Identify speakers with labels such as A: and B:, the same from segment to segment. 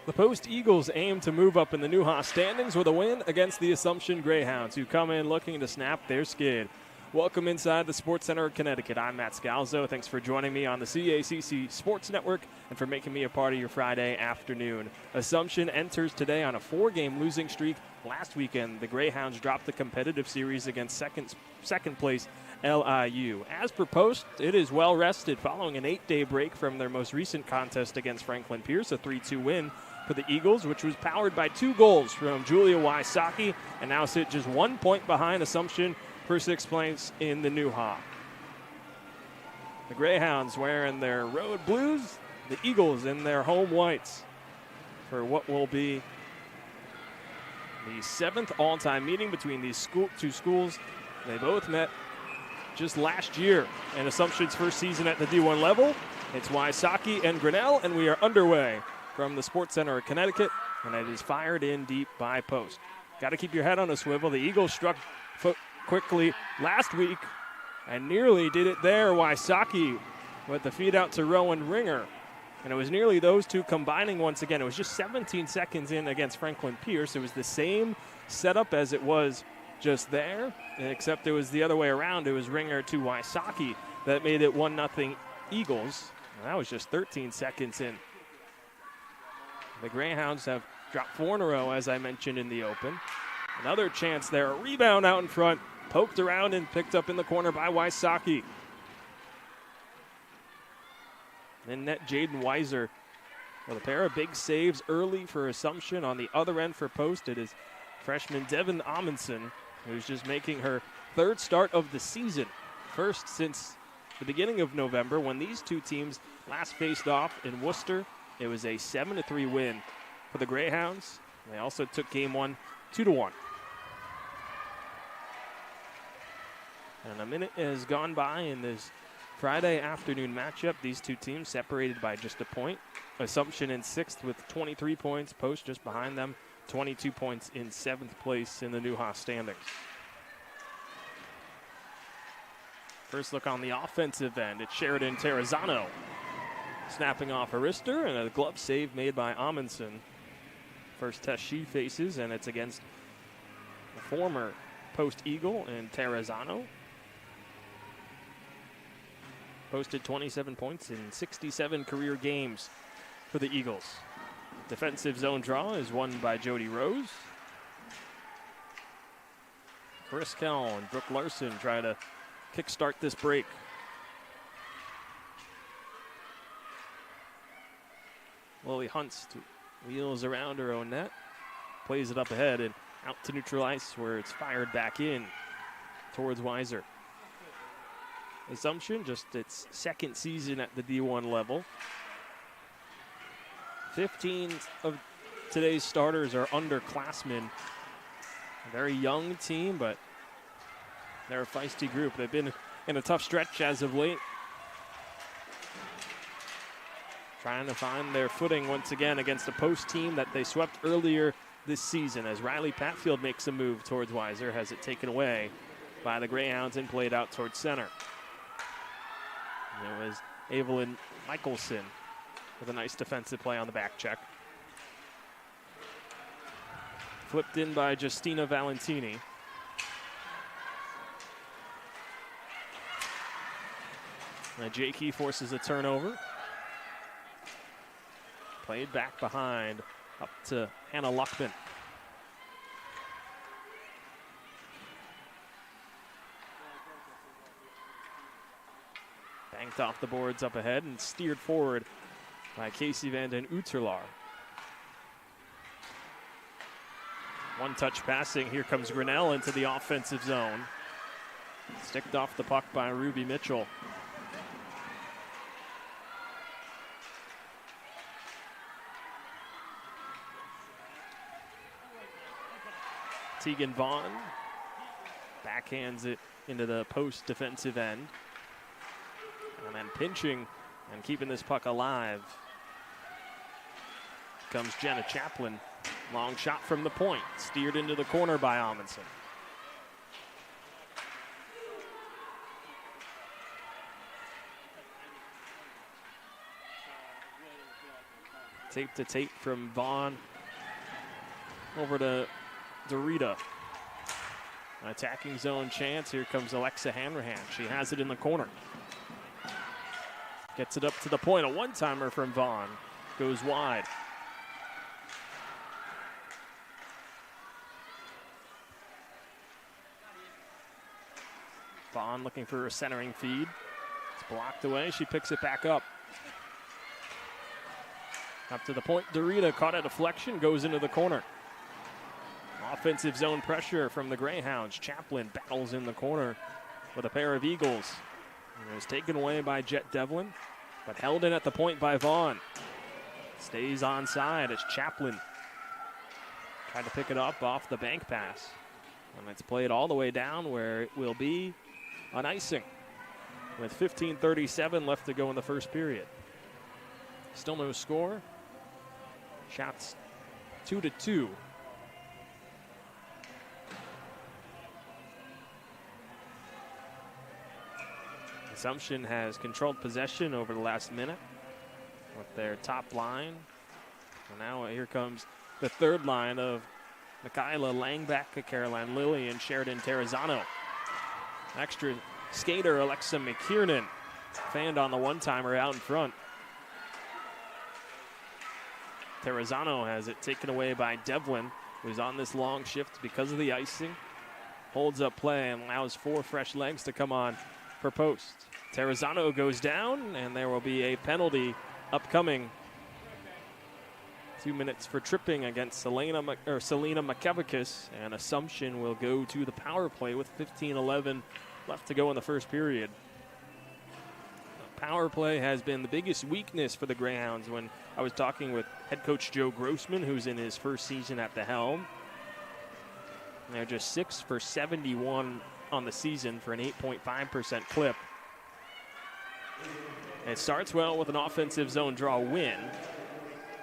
A: The Post Eagles aim to move up in the Newhouse standings with a win against the Assumption Greyhounds, who come in looking to snap their skid. Welcome inside the Sports Center of Connecticut. I'm Matt Scalzo. Thanks for joining me on the CACC Sports Network and for making me a part of your Friday afternoon. Assumption enters today on a 4-game losing streak. Last weekend, the Greyhounds dropped the competitive series against second place LIU. As for Post, it is well rested following an 8-day break from their most recent contest against Franklin Pierce, a 3-2 win for the Eagles, which was powered by 2 goals from Julia Wysocki, and now sit just 1 point behind Assumption for 6th place in the Newhouse. The Greyhounds wearing their road blues, the Eagles in their home whites for what will be the 7th all-time meeting between these two schools. They both met just last year in Assumption's first season at the D1 level. It's Wysocki and Grinnell, and we are underway from the Sports Center of Connecticut, and it is fired in deep by Post. Got to keep your head on a swivel. The Eagles struck quickly last week and nearly did it there. Wysocki with the feed out to Rowan Ringer, and it was nearly those two combining once again. It was just 17 seconds in against Franklin Pierce. It was the same setup as it was just there, except it was the other way around. It was Ringer to Wysocki that made it 1-0 Eagles, and that was just 13 seconds in. The Greyhounds have dropped 4 in a row, as I mentioned in the open. Another chance there, a rebound out in front, poked around and picked up in the corner by Wysocki. In net, Jaden Weiser with a pair of big saves early for Assumption. On the other end for Post, it is freshman Devin Amundsen, who's just making her 3rd start of the season. First since the beginning of November, when these two teams last faced off in Worcester. It was a 7-3 win for the Greyhounds. They also took game 1 2-1. And a minute has gone by in this Friday afternoon matchup. These two teams separated by just a point. Assumption in 6th with 23 points. Post just behind them, 22 points in 7th place in the Newhouse standings. First look on the offensive end. It's Sheridan Terrazano snapping off a wrister, and a glove save made by Amundsen. First test she faces, and it's against the former Post Eagle and Terrazano. Posted 27 points in 67 career games for the Eagles. Defensive zone draw is won by Jody Rose. Briscoe and Brooke Larson try to kickstart this break. Lily Hunts wheels around her own net, plays it up ahead and out to neutral ice, where it's fired back in towards Weiser. Assumption, just its 2nd season at the D1 level. 15 of today's starters are underclassmen. A very young team, but they're a feisty group. They've been in a tough stretch as of late, trying to find their footing once again against a Post team that they swept earlier this season, as Riley Patfield makes a move towards Weiser, has it taken away by the Greyhounds and played out towards center. And it was Evelyn Michelson with a nice defensive play on the back check. Flipped in by Justina Valentini. And Jakey forces a turnover. Played back behind, up to Hannah Luckman. Banked off the boards up ahead and steered forward by Casey Van den Uterlaar. One-touch passing. Here comes Grinnell into the offensive zone. Sticked off the puck by Ruby Mitchell. Tegan Vaughn backhands it into the Post defensive end. And then pinching and keeping this puck alive comes Jenna Chaplin. Long shot from the point, steered into the corner by Amundsen. Tape to tape from Vaughn over to Dorita. An attacking zone chance. Here comes Alexa Hanrahan. She has it in the corner. Gets it up to the point. A one-timer from Vaughn. Goes wide. Vaughn looking for a centering feed. It's blocked away. She picks it back up. Up to the point. Dorita caught a deflection. Goes into the corner. Offensive zone pressure from the Greyhounds. Chaplin battles in the corner with a pair of Eagles. And it was taken away by Jet Devlin, but held in at the point by Vaughn. Stays onside as Chaplin tried to pick it up off the bank pass. And it's played all the way down where it will be an icing with 15:37 left to go in the first period. Still no score. Shots 2-2. Assumption has controlled possession over the last minute with their top line. And now here comes the third line of Michaela Langback, Caroline Lilly, and Sheridan Terrazano. Extra skater Alexa McKiernan fanned on the one-timer out in front. Terrazano has it taken away by Devlin, who's on this long shift because of the icing. Holds up play and allows 4 fresh legs to come on for post. Terrazano goes down, and there will be a penalty upcoming. 2 minutes for tripping against Selena Makevicus, and Assumption will go to the power play with 15:11 left to go in the first period. The power play has been the biggest weakness for the Greyhounds. When I was talking with head coach Joe Grossman, who's in his first season at the helm, they're just 6 for 71 on the season for an 8.5% clip. It starts well with an offensive zone draw win,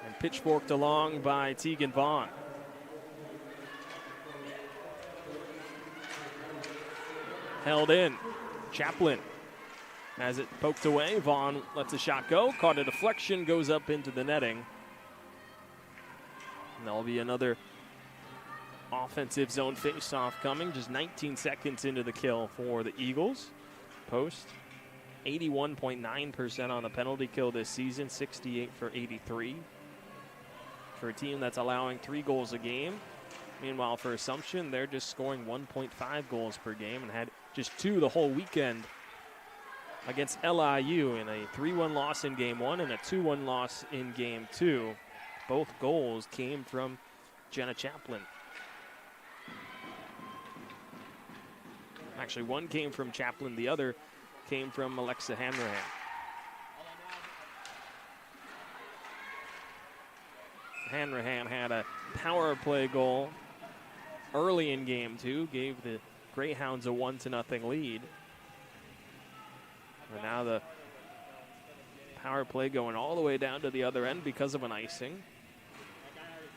A: and pitchforked along by Tegan Vaughn. Held in. Chaplin has it poked away. Vaughn lets a shot go. Caught a deflection. Goes up into the netting. And there'll be another offensive zone face-off coming. Just 19 seconds into the kill for the Eagles. Post 81.9% on the penalty kill this season. 68 for 83. For a team that's allowing 3 goals a game. Meanwhile, for Assumption, they're just scoring 1.5 goals per game and had just 2 the whole weekend against LIU in a 3-1 loss in Game 1 and a 2-1 loss in Game 2. Both goals came from Jenna Chaplin. Actually, one came from Chaplin, the other came from Alexa Hanrahan. Hanrahan had a power play goal early in Game 2, gave the Greyhounds a 1-0 lead. And now the power play going all the way down to the other end because of an icing.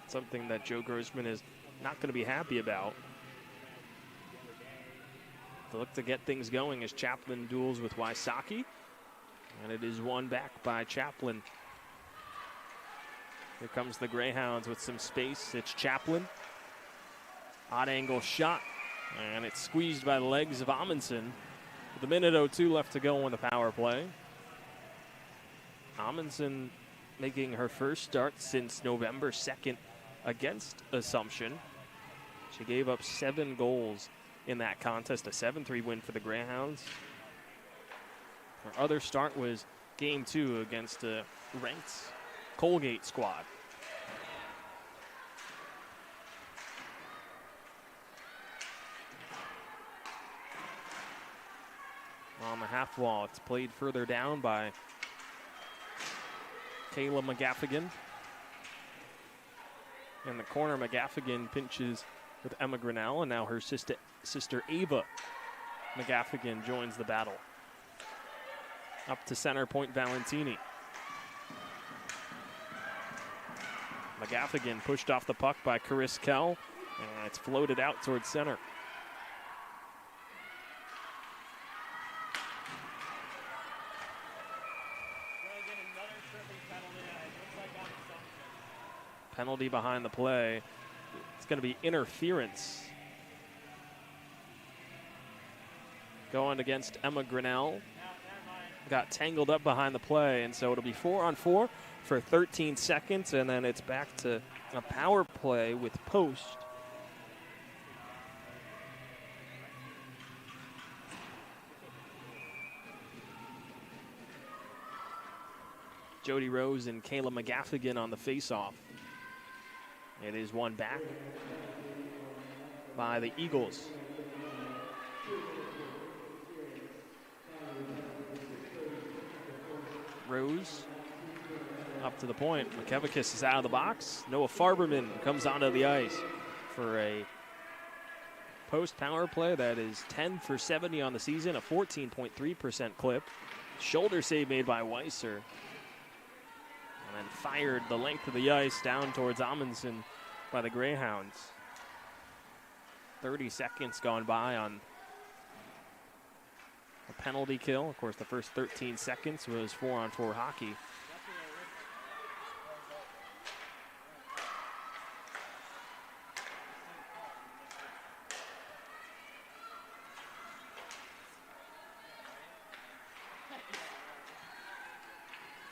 A: Something that Joe Grossman is not going to be happy about. To look to get things going as Chaplin duels with Wysocki. And it is won back by Chaplin. Here comes the Greyhounds with some space. It's Chaplin. Odd angle shot. And it's squeezed by the legs of Amundsen. With a minute 02 left to go on the power play. Amundsen making her first start since November 2nd against Assumption. She gave up 7 goals in that contest, a 7-3 win for the Greyhounds. Her other start was Game 2 against a ranked Colgate squad. On the half wall, it's played further down by Kayla McGaffigan. In the corner, McGaffigan pinches with Emma Grinnell, and now her sister Ava McGaffigan joins the battle. Up to center point, Valentini. McGaffigan pushed off the puck by Caris Kell, and it's floated out towards center. Penalty behind the play. It's going to be interference going against Emma Grinnell. Got tangled up behind the play, and so it'll be 4-on-4 for 13 seconds, and then it's back to a power play with post. Jody Rose and Kayla McGaffigan on the faceoff. It is won back by the Eagles. Rose up to the point. McKevichus is out of the box. Noah Farberman comes onto the ice for a post power play that is 10 for 70 on the season, a 14.3% clip. Shoulder save made by Weiser. And then fired the length of the ice down towards Amundsen by the Greyhounds. 30 seconds gone by on a penalty kill. Of course, the first 13 seconds was 4-on-4 hockey.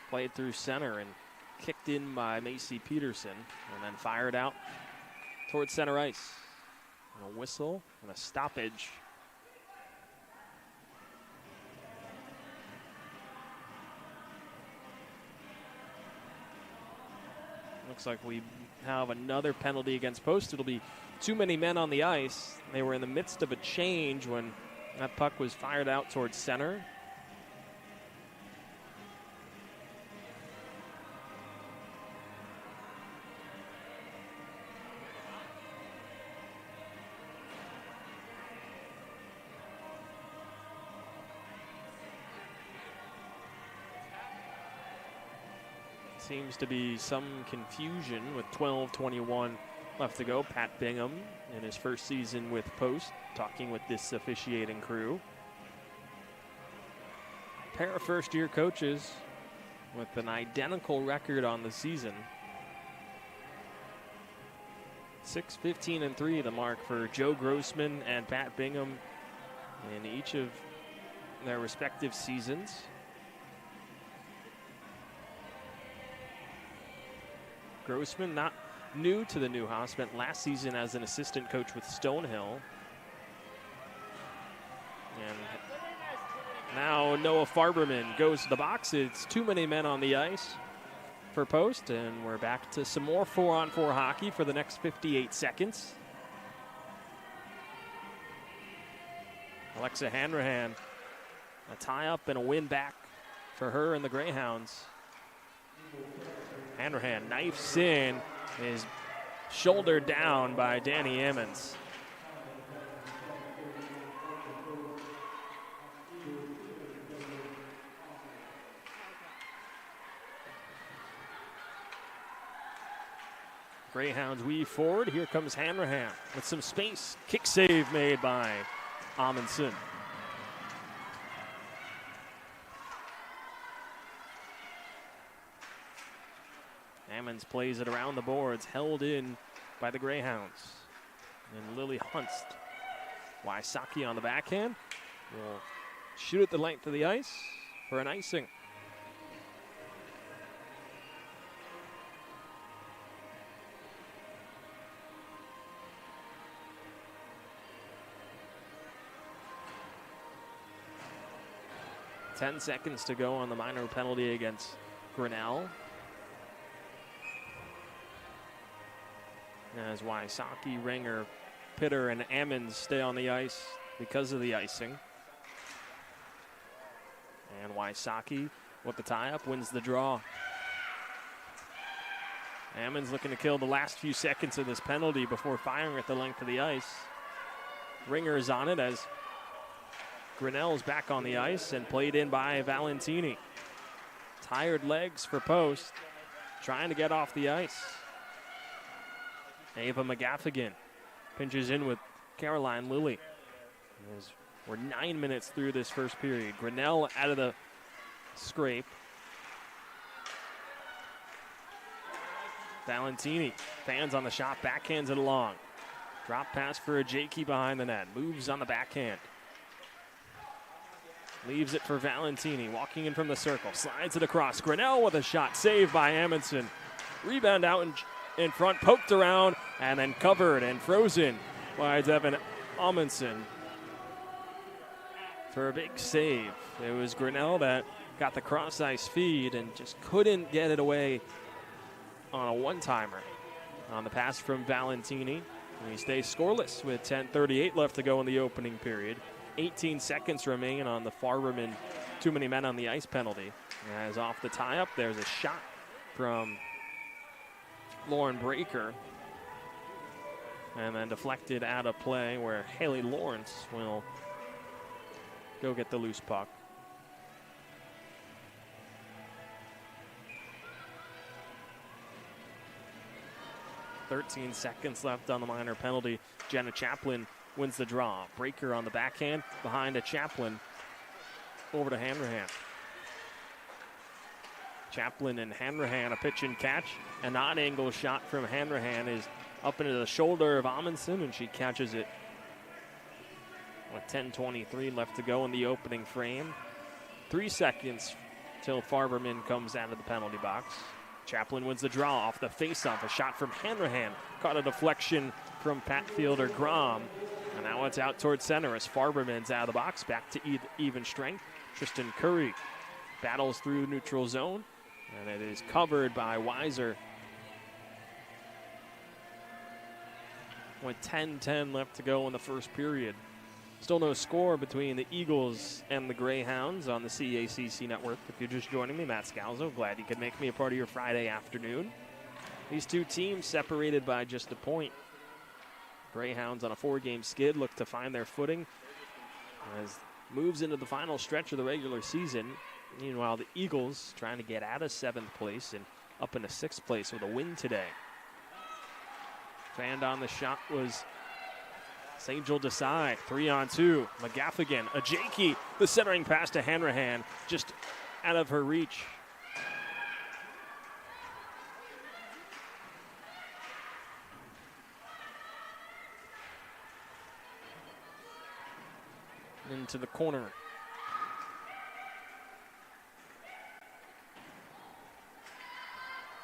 A: Played through center and kicked in by Macy Peterson, and then fired out towards center ice. And a whistle and a stoppage. Looks like we have another penalty against post. It'll be too many men on the ice. They were in the midst of a change when that puck was fired out towards center. Seems to be some confusion with 12:21 left to go. Pat Bingham in his first season with Post talking with this officiating crew. A pair of first-year coaches with an identical record on the season. 6-15-3 the mark for Joe Grossman and Pat Bingham in each of their respective seasons. Grossman, not new to the Newhouse, spent last season as an assistant coach with Stonehill. And now Noah Farberman goes to the box. It's too many men on the ice for Post, and we're back to some more 4-on-4 hockey for the next 58 seconds. Alexa Hanrahan, a tie-up and a win back for her and the Greyhounds. Hanrahan knifes in, is shouldered down by Danny Ammons. Greyhounds weave forward. Here comes Hanrahan with some space. Kick save made by Amundsen. Ammons plays it around the boards, held in by the Greyhounds. And Lily Hunst. Wysocki on the backhand will shoot at the length of the ice for an icing. Ten seconds to go on the minor penalty against Grinnell. As Wysocki, Ringer, Pitter, and Ammons stay on the ice because of the icing. And Wysocki, with the tie-up, wins the draw. Ammons looking to kill the last few seconds of this penalty before firing at the length of the ice. Ringer is on it as Grinnell's back on the ice and played in by Valentini. Tired legs for Post, trying to get off the ice. Ava McGaffigan pinches in with Caroline Lilly. As we're 9 minutes through this first period. Grinnell out of the scrape. Valentini, fans on the shot, backhands it along. Drop pass for a Jakey behind the net. Moves on the backhand. Leaves it for Valentini, walking in from the circle. Slides it across. Grinnell with a shot. Saved by Amundsen. Rebound out in front. Poked around and then covered and frozen by Devin Amundsen for a big save. It was Grinnell that got the cross-ice feed and just couldn't get it away on a one-timer. On the pass from Valentini. And he stays scoreless with 10:38 left to go in the opening period. 18 seconds remain on the Farberman too many men on the ice penalty. As off the tie-up, there's a shot from Lauren Breaker. And then deflected out of play where Haley Lawrence will go get the loose puck. .13 seconds left on the minor penalty. Jenna Chaplin wins the draw. Breaker on the backhand behind a Chaplin. Over to Hanrahan. Chaplin and Hanrahan, a pitch and catch. An odd angle shot from Hanrahan is up into the shoulder of Amundsen, and she catches it with 10:23 left to go in the opening frame. 3 seconds till Farberman comes out of the penalty box. Chaplin wins the draw off the faceoff. A shot from Hanrahan. Caught a deflection from Pat Fielder Grom. And now it's out towards center as Farberman's out of the box. Back to even strength. Tristan Curry battles through neutral zone. And it is covered by Weiser. With 10:10 left to go in the first period. Still no score between the Eagles and the Greyhounds on the CACC network. If you're just joining me, Matt Scalzo, glad you could make me a part of your Friday afternoon. These two teams separated by just a point. Greyhounds on a 4-game skid look to find their footing as moves into the final stretch of the regular season. Meanwhile, the Eagles trying to get out of 7th place and up into 6th place with a win today. Fanned on the shot was St. Joel Desai, 3-on-2. McGaffigan, a Jakey, the centering pass to Hanrahan, just out of her reach. Into the corner.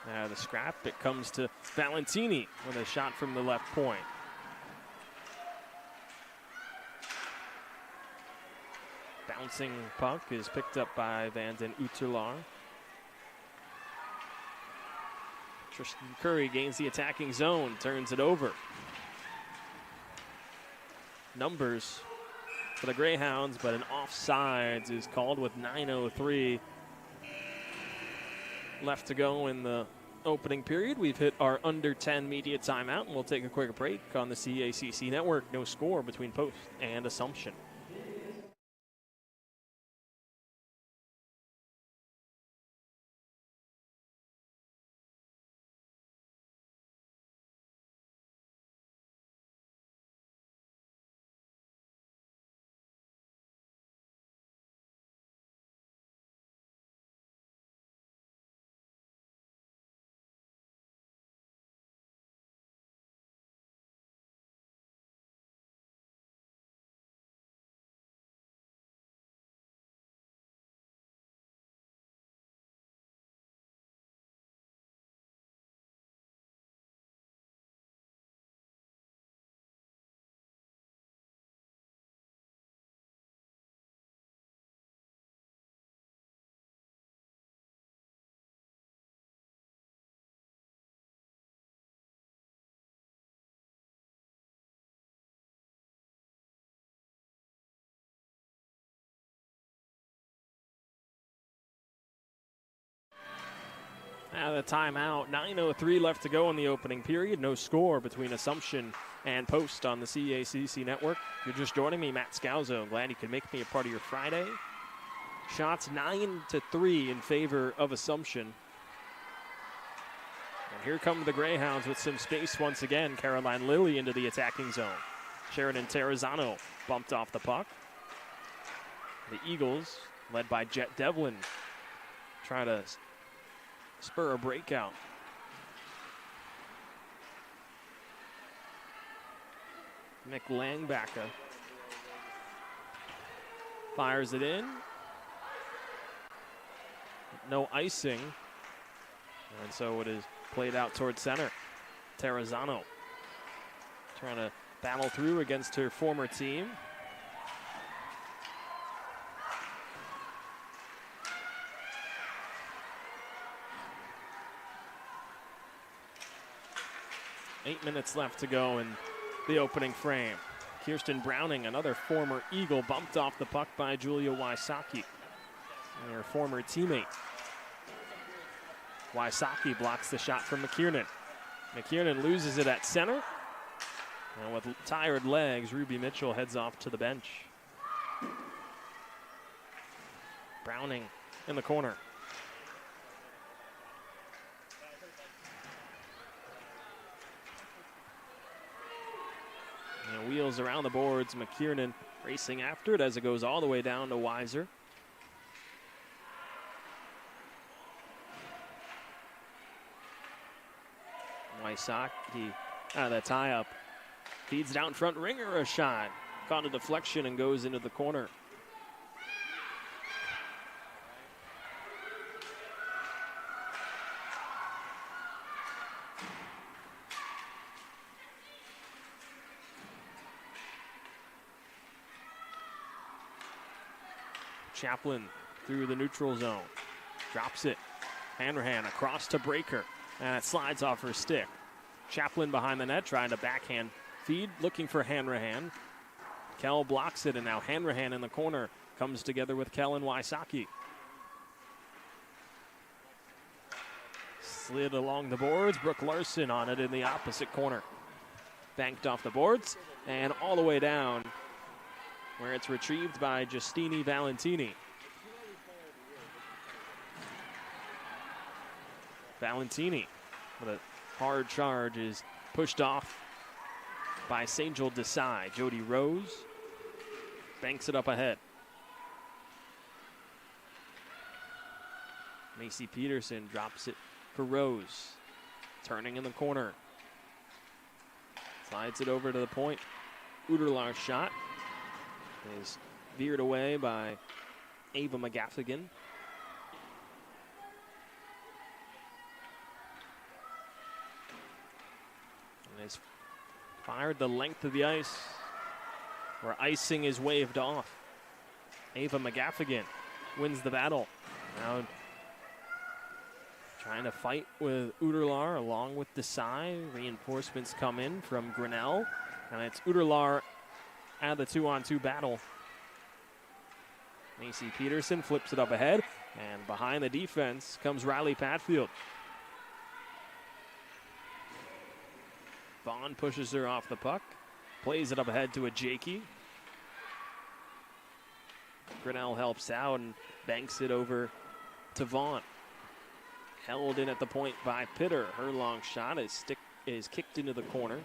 A: Now the scrap, it comes to Valentini with a shot from the left point. Bouncing puck is picked up by Van den Uterlaar. Tristan Curry gains the attacking zone, turns it over. Numbers for the Greyhounds, but an offsides is called with 9:03 left to go in the opening period. We've hit our under 10 media timeout, and we'll take a quick break on the CACC network. No score between Post and Assumption. Out of the timeout, 9:03 left to go in the opening period. No score between Assumption and Post on the CACC network. If you're just joining me, Matt Scalzo. Glad you could make me a part of your Friday. Shots 9-3 in favor of Assumption. And here come the Greyhounds with some space once again. Caroline Lilly into the attacking zone. Sheridan Terrazano bumped off the puck. The Eagles, led by Jet Devlin, try to spur a breakout. McLangbacker fires it in. No icing. And so it is played out towards center. Terrazano trying to battle through against her former team. Eight minutes left to go in the opening frame. Kirsten Browning, another former Eagle, bumped off the puck by Julia Wysocki, her former teammate. Wysocki blocks the shot from McKiernan. McKiernan loses it at center. And with tired legs, Ruby Mitchell heads off to the bench. Browning in the corner. And wheels around the boards. McKiernan racing after it as it goes all the way down to Weiser. Wysocki out of the tie-up. Feeds down front, Ringer a shot. Caught a deflection and goes into the corner. Chaplin through the neutral zone. Drops it. Hanrahan across to Breaker. And it slides off her stick. Chaplin behind the net trying to backhand feed, looking for Hanrahan. Kell blocks it, and now Hanrahan in the corner comes together with Kell and Wysocki. Slid along the boards. Brooke Larson on it in the opposite corner. Banked off the boards and all the way down where it's retrieved by Justini Valentini. Valentini with a hard charge is pushed off by Sangel Desai. Jody Rose banks it up ahead. Macy Peterson drops it for Rose. Turning in the corner. Slides it over to the point. Uderlar's shot is veered away by Ava McGaffigan. And is fired the length of the ice where icing is waved off. Ava McGaffigan wins the battle. Now trying to fight with Uderlar along with Desai. Reinforcements come in from Grinnell. And it's Uderlar out of the 2-on-2 battle. Macy Peterson flips it up ahead. And behind the defense comes Riley Patfield. Vaughn pushes her off the puck. Plays it up ahead to a Jakey. Grinnell helps out and banks it over to Vaughn. Held in at the point by Pitter. Her long shot is kicked into the corner.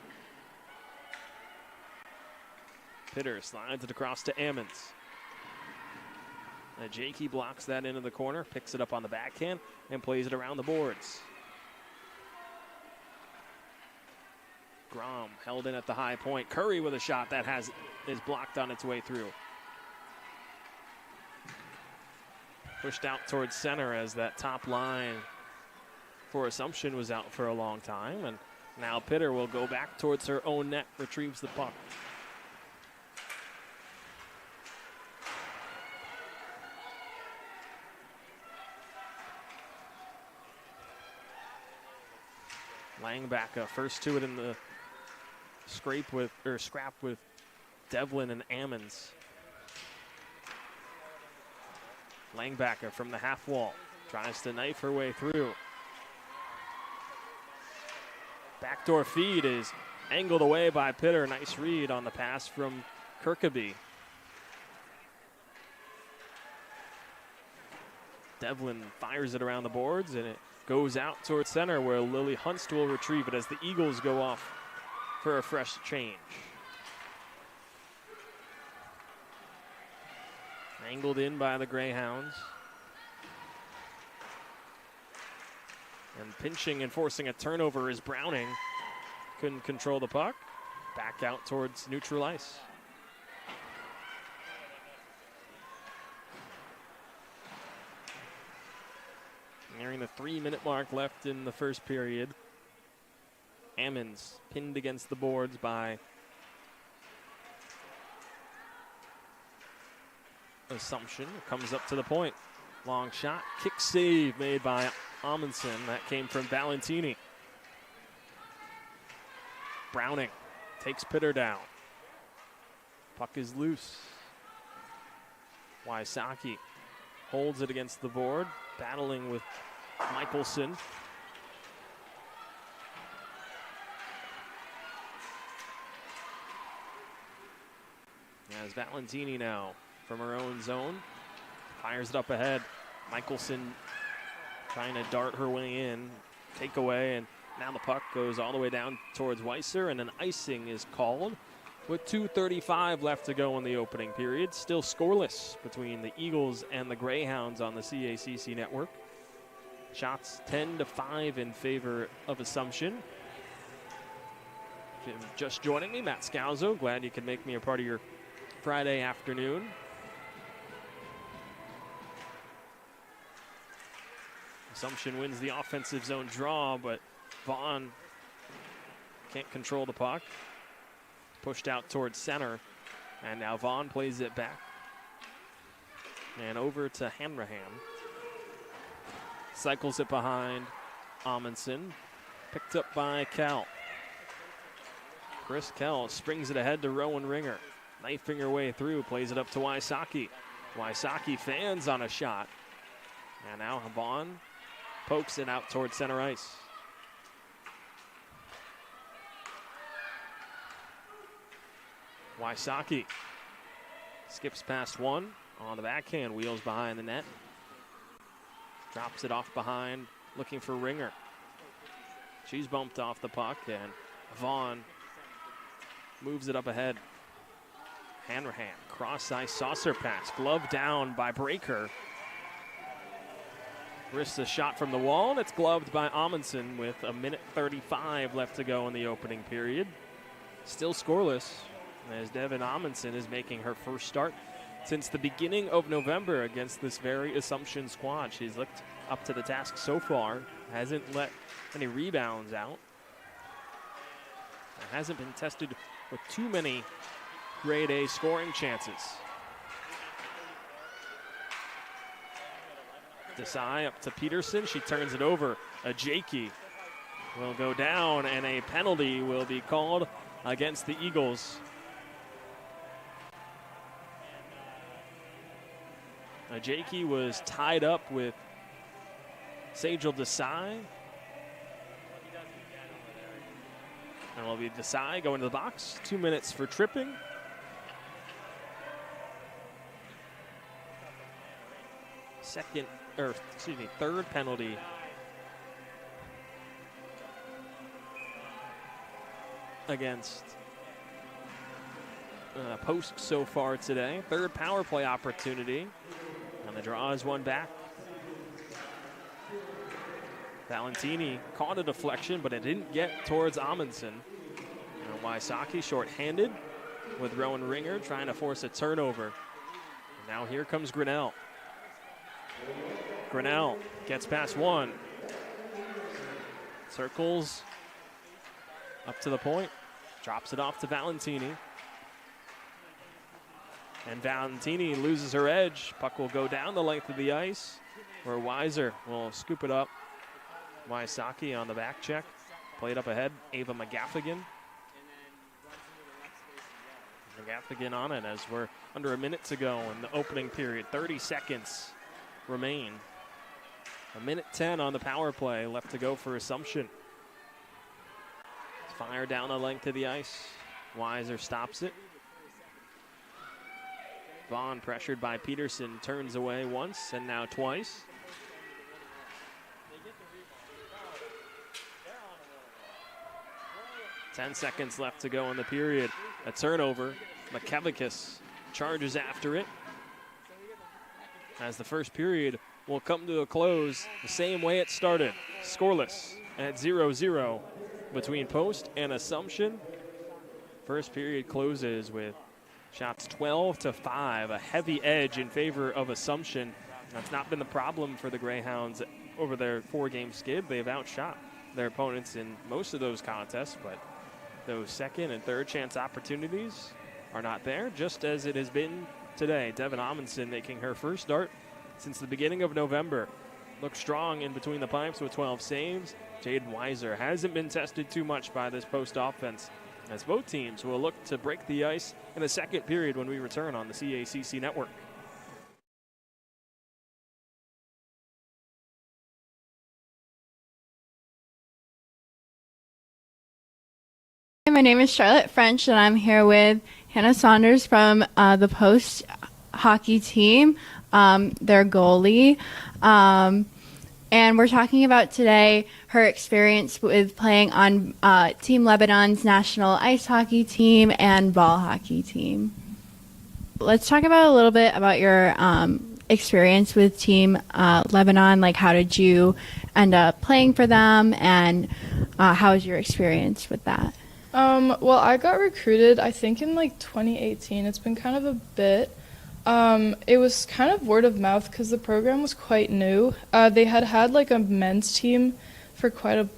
A: Pitter slides it across to Ammons. Jakey blocks that into the corner, picks it up on the backhand, and plays it around the boards. Grom held in at the high point. Curry with a shot that is blocked on its way through. Pushed out towards center as that top line for Assumption was out for a long time. And now Pitter will go back towards her own net, retrieves the puck. Langbacka first to it in the scrap with Devlin and Ammons. Langbacka from the half wall tries to knife her way through. Backdoor feed is angled away by Pitter. Nice read on the pass from Kirkaby. Devlin fires it around the boards and it goes out towards center where Lily Hunst will retrieve it as the Eagles go off for a fresh change. Angled in by the Greyhounds. And pinching and forcing a turnover is Browning. Couldn't control the puck. back out towards neutral ice. Nearing the 3-minute mark left in the first period. Ammons pinned against the boards by Assumption. Comes up to the point. Long shot. Kick save made by Amundsen. That came from Valentini. Browning takes Pitter down. Puck is loose. Wysocki holds it against the board, battling with Michelson. As Valentini now from her own zone, fires it up ahead. Michelson trying to dart her way in, take away, and now the puck goes all the way down towards Weiser, and an icing is called with 2:35 left to go in the opening period. Still scoreless between the Eagles and the Greyhounds on the CACC network. Shots 10-5 in favor of Assumption. If you're just joining me, Matt Scalzo. Glad you could make me a part of your Friday afternoon. Assumption wins the offensive zone draw, but Vaughn can't control the puck. Pushed out towards center, and now Vaughn plays it back. And over to Hanrahan. Cycles it behind Amundsen. Picked up by Kell. Chris Kell springs it ahead to Rowan Ringer. Knifing her way through, plays it up to Wysocki. Wysocki fans on a shot. And now Vaughn pokes it out towards center ice. Wysocki skips past one on the backhand, wheels behind the net. Drops it off behind, looking for Ringer. She's bumped off the puck, and Vaughn moves it up ahead. Hanrahan, cross-ice saucer pass, glove down by Breaker. Risks a shot from the wall, and it's gloved by Amundsen with 1:35 left to go in the opening period. Still scoreless, as Devin Amundsen is making her first start since the beginning of November against this very Assumption squad. She's looked up to the task so far, hasn't let any rebounds out, and hasn't been tested with too many grade A scoring chances. Desai up to Peterson. She turns it over. Ajaki will go down, and a penalty will be called against the Eagles. Ajaki was tied up with Sajal Desai. And it'll be Desai going to the box. 2 minutes for tripping. Third penalty against Post so far today. Third power play opportunity, and the draw is one back. Valentini caught a deflection, but it didn't get towards Amundsen. And Wysocki short-handed with Rowan Ringer trying to force a turnover. And now here comes Grinnell. Grinnell gets past one. Circles up to the point. Drops it off to Valentini. And Valentini loses her edge. Puck will go down the length of the ice, where Weiser will scoop it up. Wysocki on the back check. Played up ahead. Ava McGaffigan. McGaffigan on it as we're under a minute to go in the opening period. 30 seconds remain. 1:10 on the power play left to go for Assumption. Fire down the length of the ice. Weiser stops it. Vaughn, pressured by Peterson, turns away once and now twice. Ten seconds left to go in the period. A turnover. McKevikas charges after it. As the first period will come to a close the same way it started. Scoreless at 0-0 between Post and Assumption. first period closes with shots 12-5, a heavy edge in favor of Assumption. That's not been the problem for the Greyhounds over their 4-game skid. They've outshot their opponents in most of those contests, but those second and third chance opportunities are not there, just as it has been today. Devin Amundsen making her first start since the beginning of November. Looks strong in between the pipes with 12 saves. Jaden Weiser hasn't been tested too much by this post offense, as both teams will look to break the ice in the second period when we return on the CACC network.
B: My name is Charlotte French, and I'm here with Hannah Saunders from the Post hockey team, their goalie. And we're talking about today her experience with playing on Team Lebanon's national ice hockey team and ball hockey team. Let's talk about a little bit about your experience with Team Lebanon. Like, how did you end up playing for them, and how was your experience with that?
C: Well, I got recruited, I think, in like 2018. It's been kind of a bit. It was kind of word of mouth because the program was quite new. They had like a men's team for quite a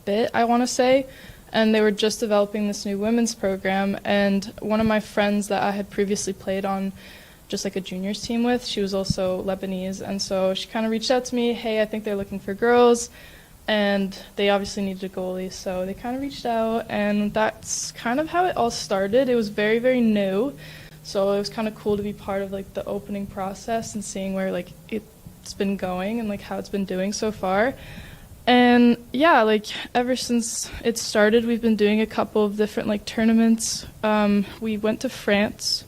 C: bit, I want to say, and they were just developing this new women's program. And one of my friends that I had previously played on just like a juniors team with, she was also Lebanese, and so she kind of reached out to me, hey, I think they're looking for girls. And they obviously needed a goalie, so they kind of reached out, and that's kind of how it all started. It was very, very new, so it was kind of cool to be part of like the opening process and seeing where like it's been going and like how it's been doing so far. And yeah, like ever since it started, we've been doing a couple of different like tournaments. We went to France,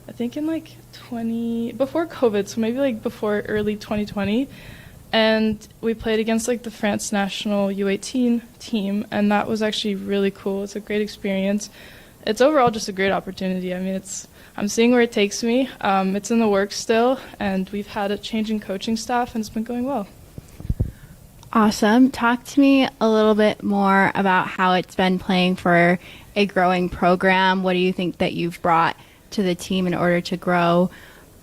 C: I think in like before COVID, so maybe like before early 2020. And we played against like the France national U18 team, and that was actually really cool. It's a great experience. It's overall just a great opportunity. I mean, I'm seeing where it takes me. It's in the works still, and we've had a change in coaching staff, and it's been going well.
B: Awesome. Talk to me a little bit more about how it's been playing for a growing program. What do you think that you've brought to the team in order to grow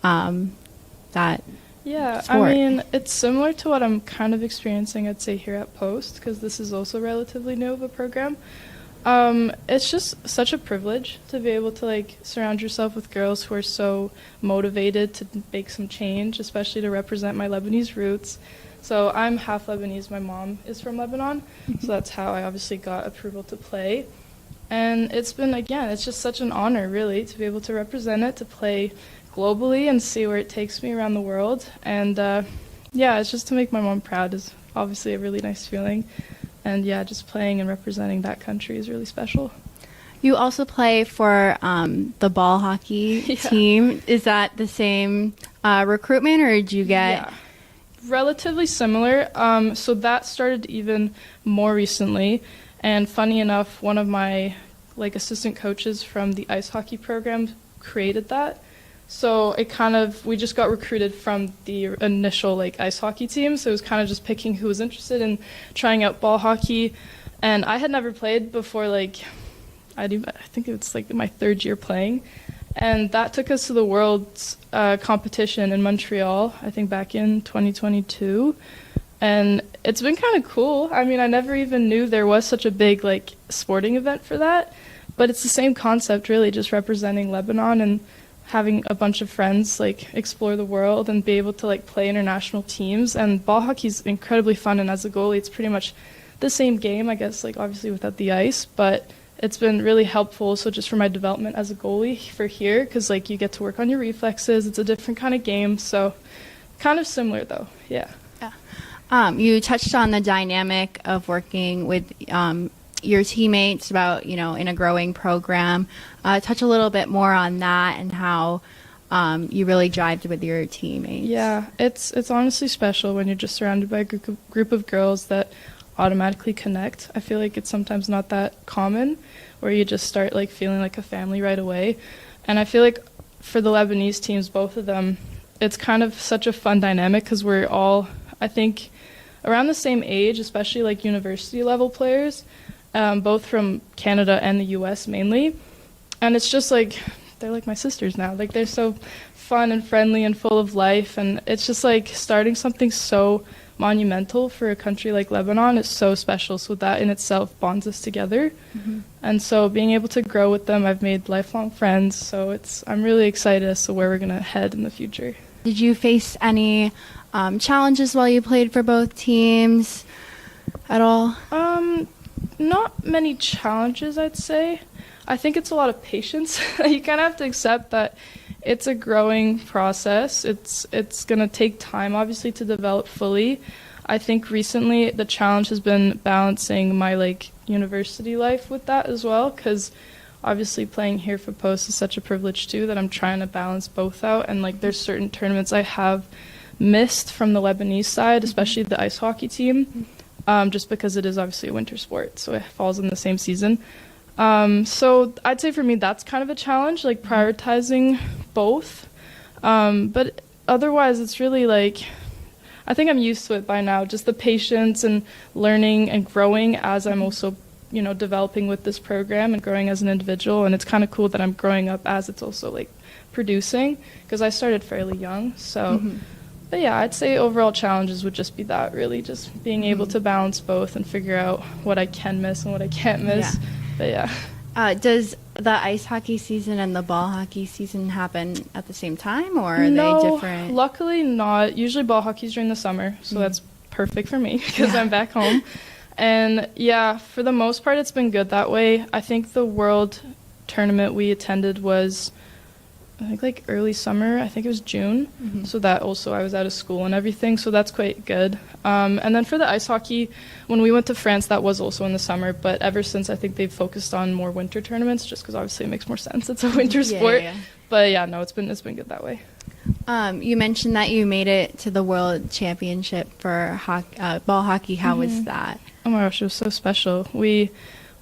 B: that?
C: Yeah,
B: sport?
C: I mean, it's similar to what I'm kind of experiencing, I'd say, here at Post, because this is also relatively new of a program. It's just such a privilege to be able to like surround yourself with girls who are so motivated to make some change, especially to represent my Lebanese roots. So I'm half Lebanese. My mom is from Lebanon, so that's how I obviously got approval to play. And it's been, again, it's just such an honor, really, to be able to represent it, to play globally and see where it takes me around the world. And yeah, it's just to make my mom proud is obviously a really nice feeling. And yeah, just playing and representing that country is really special.
B: You also play for the ball hockey team. Is that the same recruitment, or did you get?
C: Yeah, relatively similar. So that started even more recently. And funny enough, one of my like assistant coaches from the ice hockey program created that. So it kind of, we just got recruited from the initial like ice hockey team. So it was kind of just picking who was interested in trying out ball hockey. And I had never played before, like, I think it's like my third year playing. And that took us to the world's competition in Montreal, I think back in 2022. And it's been kind of cool. I mean, I never even knew there was such a big like sporting event for that. But it's the same concept, really, just representing Lebanon and having a bunch of friends like explore the world and be able to like play international teams. And ball hockey is incredibly fun, and as a goalie it's pretty much the same game, I guess, like obviously without the ice, but it's been really helpful. So just for my development as a goalie for here, because like you get to work on your reflexes, it's a different kind of game, so kind of similar though. Yeah.
B: You touched on the dynamic of working with your teammates about, you know, in a growing program. Touch a little bit more on that and how you really jived with your teammates.
C: Yeah, it's honestly special when you're just surrounded by a group of girls that automatically connect. I feel like it's sometimes not that common, where you just start like feeling like a family right away. And I feel like for the Lebanese teams, both of them, it's kind of such a fun dynamic because we're all, I think, around the same age, especially like university level players. Both from Canada and the US mainly. And it's just like, they're like my sisters now. Like, they're so fun and friendly and full of life. And it's just like starting something so monumental for a country like Lebanon is so special. So that in itself bonds us together. And so being able to grow with them, I've made lifelong friends. So I'm really excited as to where we're going to head in the future.
B: Did you face any challenges while you played for both teams at all?
C: Not many challenges, I'd say. I think it's a lot of patience. You kind of have to accept that it's a growing process. It's going to take time, obviously, to develop fully. I think recently the challenge has been balancing my university life with that as well, because obviously playing here for Post is such a privilege too that I'm trying to balance both out. And there's certain tournaments I have missed from the Lebanese side, especially the ice hockey team, just because it is obviously a winter sport, so it falls in the same season. So I'd say for me that's kind of a challenge, prioritizing both. But otherwise it's really I think I'm used to it by now, just the patience and learning and growing as I'm also, developing with this program and growing as an individual. And it's kind of cool that I'm growing up as it's also producing, because I started fairly young. So, but yeah, I'd say overall challenges would just be that, really just being able to balance both and figure out what I can miss and what I can't miss.
B: Yeah.
C: But yeah.
B: Does the ice hockey season and the ball hockey season happen at the same time, or are
C: No,
B: they different?
C: Luckily not. Usually ball hockey's during the summer, so that's perfect for me because I'm back home. And yeah, for the most part, it's been good that way. I think the world tournament we attended was, I think early summer. I think it was June. So that also I was out of school and everything, so that's quite good. And then for the ice hockey, when we went to France, that was also in the summer. But ever since, I think they've focused on more winter tournaments, just because obviously it makes more sense. It's a winter sport. Yeah. But yeah, no, it's been good that way.
B: You mentioned that you made it to the World Championship for ball hockey. How was that?
C: Oh my gosh, it was so special. We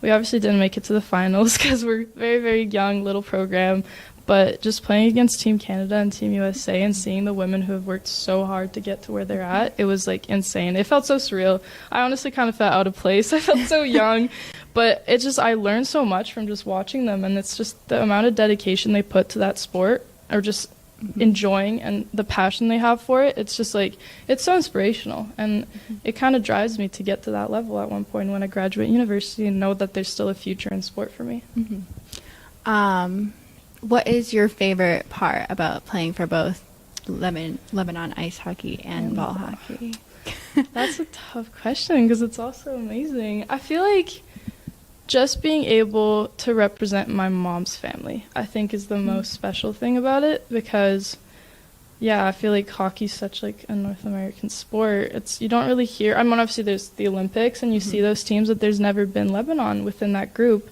C: obviously didn't make it to the finals because we're very, very young, little program. But just playing against Team Canada and Team USA and seeing the women who have worked so hard to get to where they're at, it was insane. It felt so surreal. I honestly kind of felt out of place. I felt so young. But it's just, I learned so much from just watching them. And it's just the amount of dedication they put to that sport, or just enjoying, and the passion they have for it. It's just it's so inspirational. And it kind of drives me to get to that level at one point when I graduate university and know that there's still a future in sport for me.
B: What is your favorite part about playing for both Lebanon ice hockey and ball hockey?
C: That's a tough question because it's also amazing. I feel like just being able to represent my mom's family, I think, is the most special thing about it, because yeah, I feel like hockey's such a North American sport. You don't really hear, I mean, obviously there's the Olympics and you see those teams, but there's never been Lebanon within that group.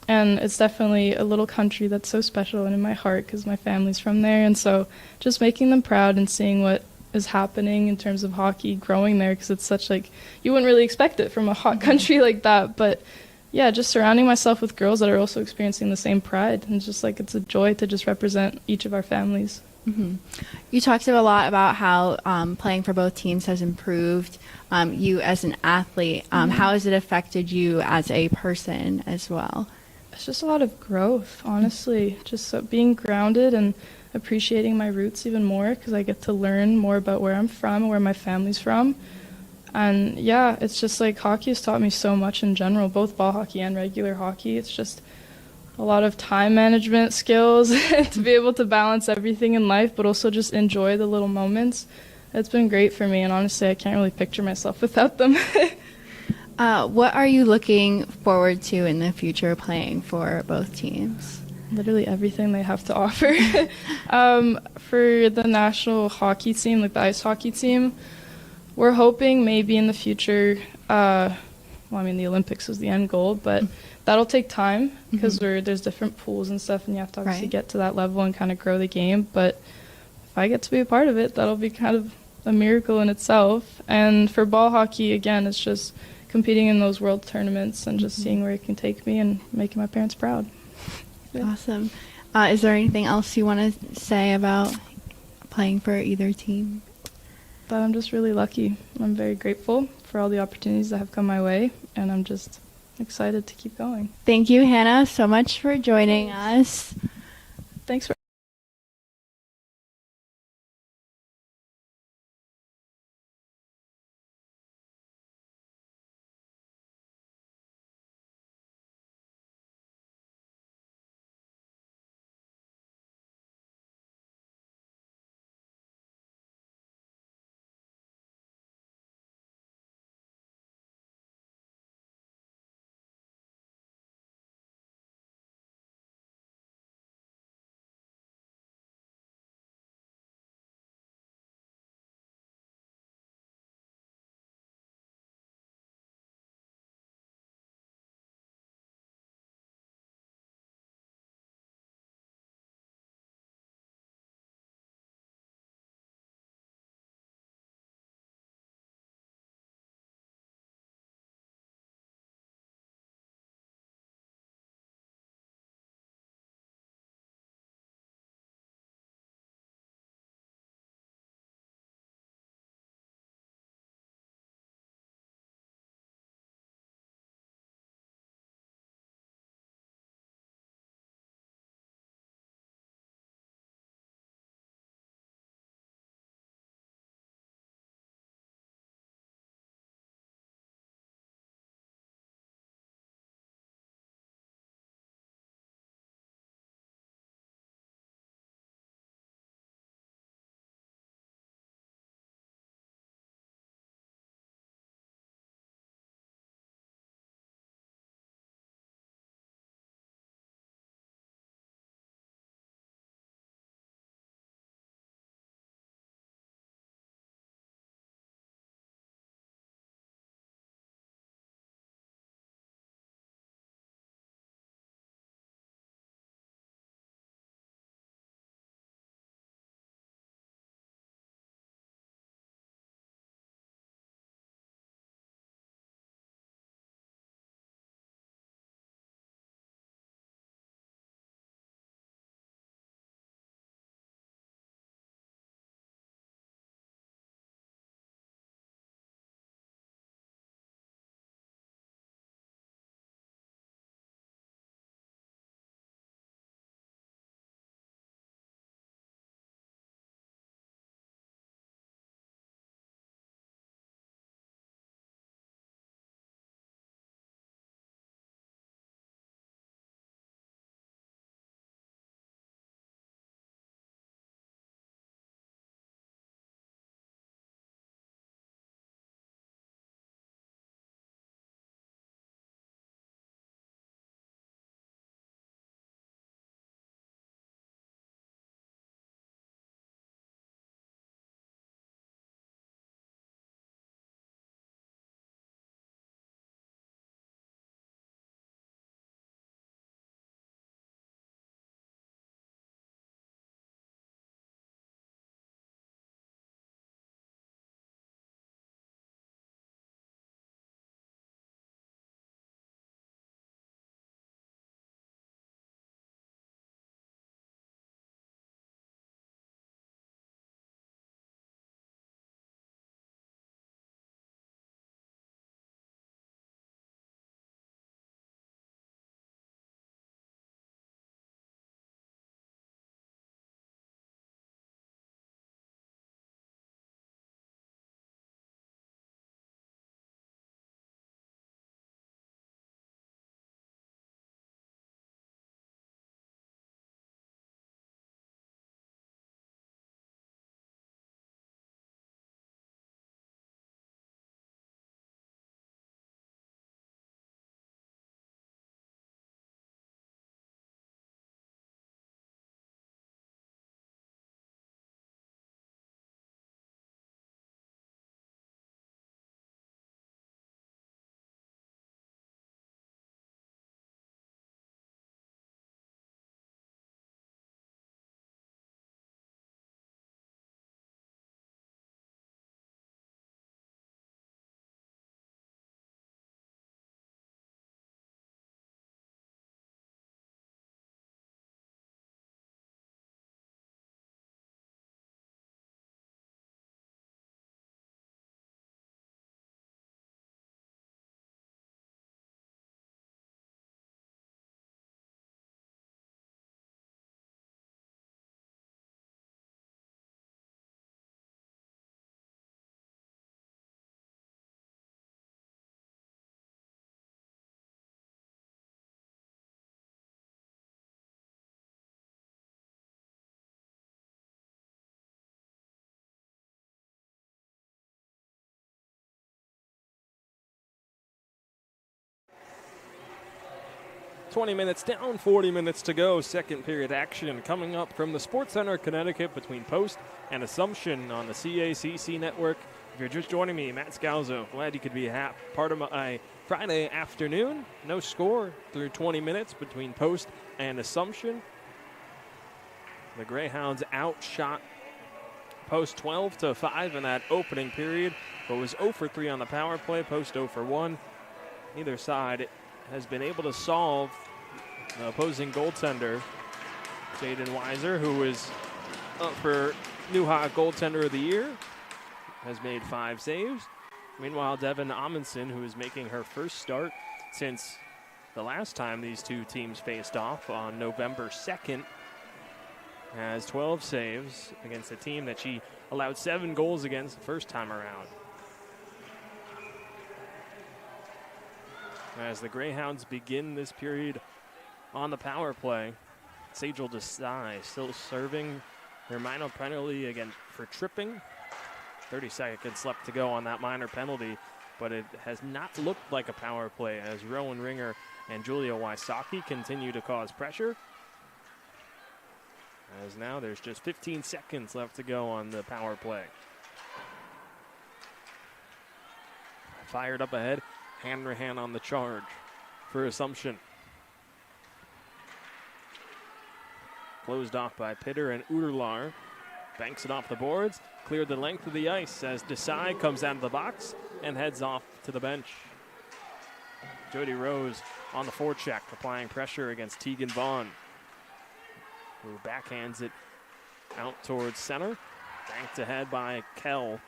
C: And it's definitely a little country that's so special and in my heart because my family's from there. And so just making them proud and seeing what is happening in terms of hockey growing there, because it's such you wouldn't really expect it from a hot country like that. But yeah, just surrounding myself with girls that are also experiencing the same pride. And just it's a joy to just represent each of our families.
B: You talked a lot about how playing for both teams has improved you as an athlete. How has it affected you as a person as well?
C: It's just a lot of growth, honestly. Just being grounded and appreciating my roots even more, because I get to learn more about where I'm from and where my family's from. And yeah, it's just hockey has taught me so much in general, both ball hockey and regular hockey. It's just a lot of time management skills to be able to balance everything in life, but also just enjoy the little moments. It's been great for me, and honestly, I can't really picture myself without them.
B: What are you looking forward to in the future playing for both teams?
C: Literally everything they have to offer. For the national hockey team, the ice hockey team, we're hoping maybe in the future, the Olympics is the end goal, but that'll take time because there's different pools and stuff, and you have to obviously get to that level and kind of grow the game. But if I get to be a part of it, that'll be kind of a miracle in itself. And for ball hockey, again, it's just competing in those world tournaments and just seeing where it can take me and making my parents proud. Yeah.
B: Awesome. Is there anything else you want to say about playing for either team?
C: That I'm just really lucky. I'm very grateful for all the opportunities that have come my way, and I'm just excited to keep going.
B: Thank you, Hannah, so much for joining us.
C: Thanks for
A: 20 minutes down, 40 minutes to go. Second period action coming up from the Sports Center of Connecticut between Post and Assumption on the CACC network. If you're just joining me, Matt Scalzo, glad you could be part of my Friday afternoon. No score through 20 minutes between Post and Assumption. The Greyhounds outshot Post 12-5 in that opening period, but was 0 for 3 on the power play. Post 0 for 1. Neither side has been able to solve the opposing goaltender, Jaden Weiser, who is up for New High Goaltender of the Year, has made 5 saves. Meanwhile, Devin Amundsen, who is making her first start since the last time these two teams faced off on November 2nd, has 12 saves against a team that she allowed 7 goals against the first time around. As the Greyhounds begin this period on the power play, Sajal Desai still serving her minor penalty again for tripping. 30 seconds left to go on that minor penalty, but it has not looked like a power play as Rowan Ringer and Julia Wysocki continue to cause pressure. As now there's just 15 seconds left to go on the power play. Fired up ahead. Hanrahan on the charge for Assumption. Closed off by Pitter and Uderlar. Banks it off the boards. Cleared the length of the ice as Desai comes out of the box and heads off to the bench. Jody Rose on the forecheck, applying pressure against Tegan Vaughn, who backhands it out towards center. Banked ahead by Kell.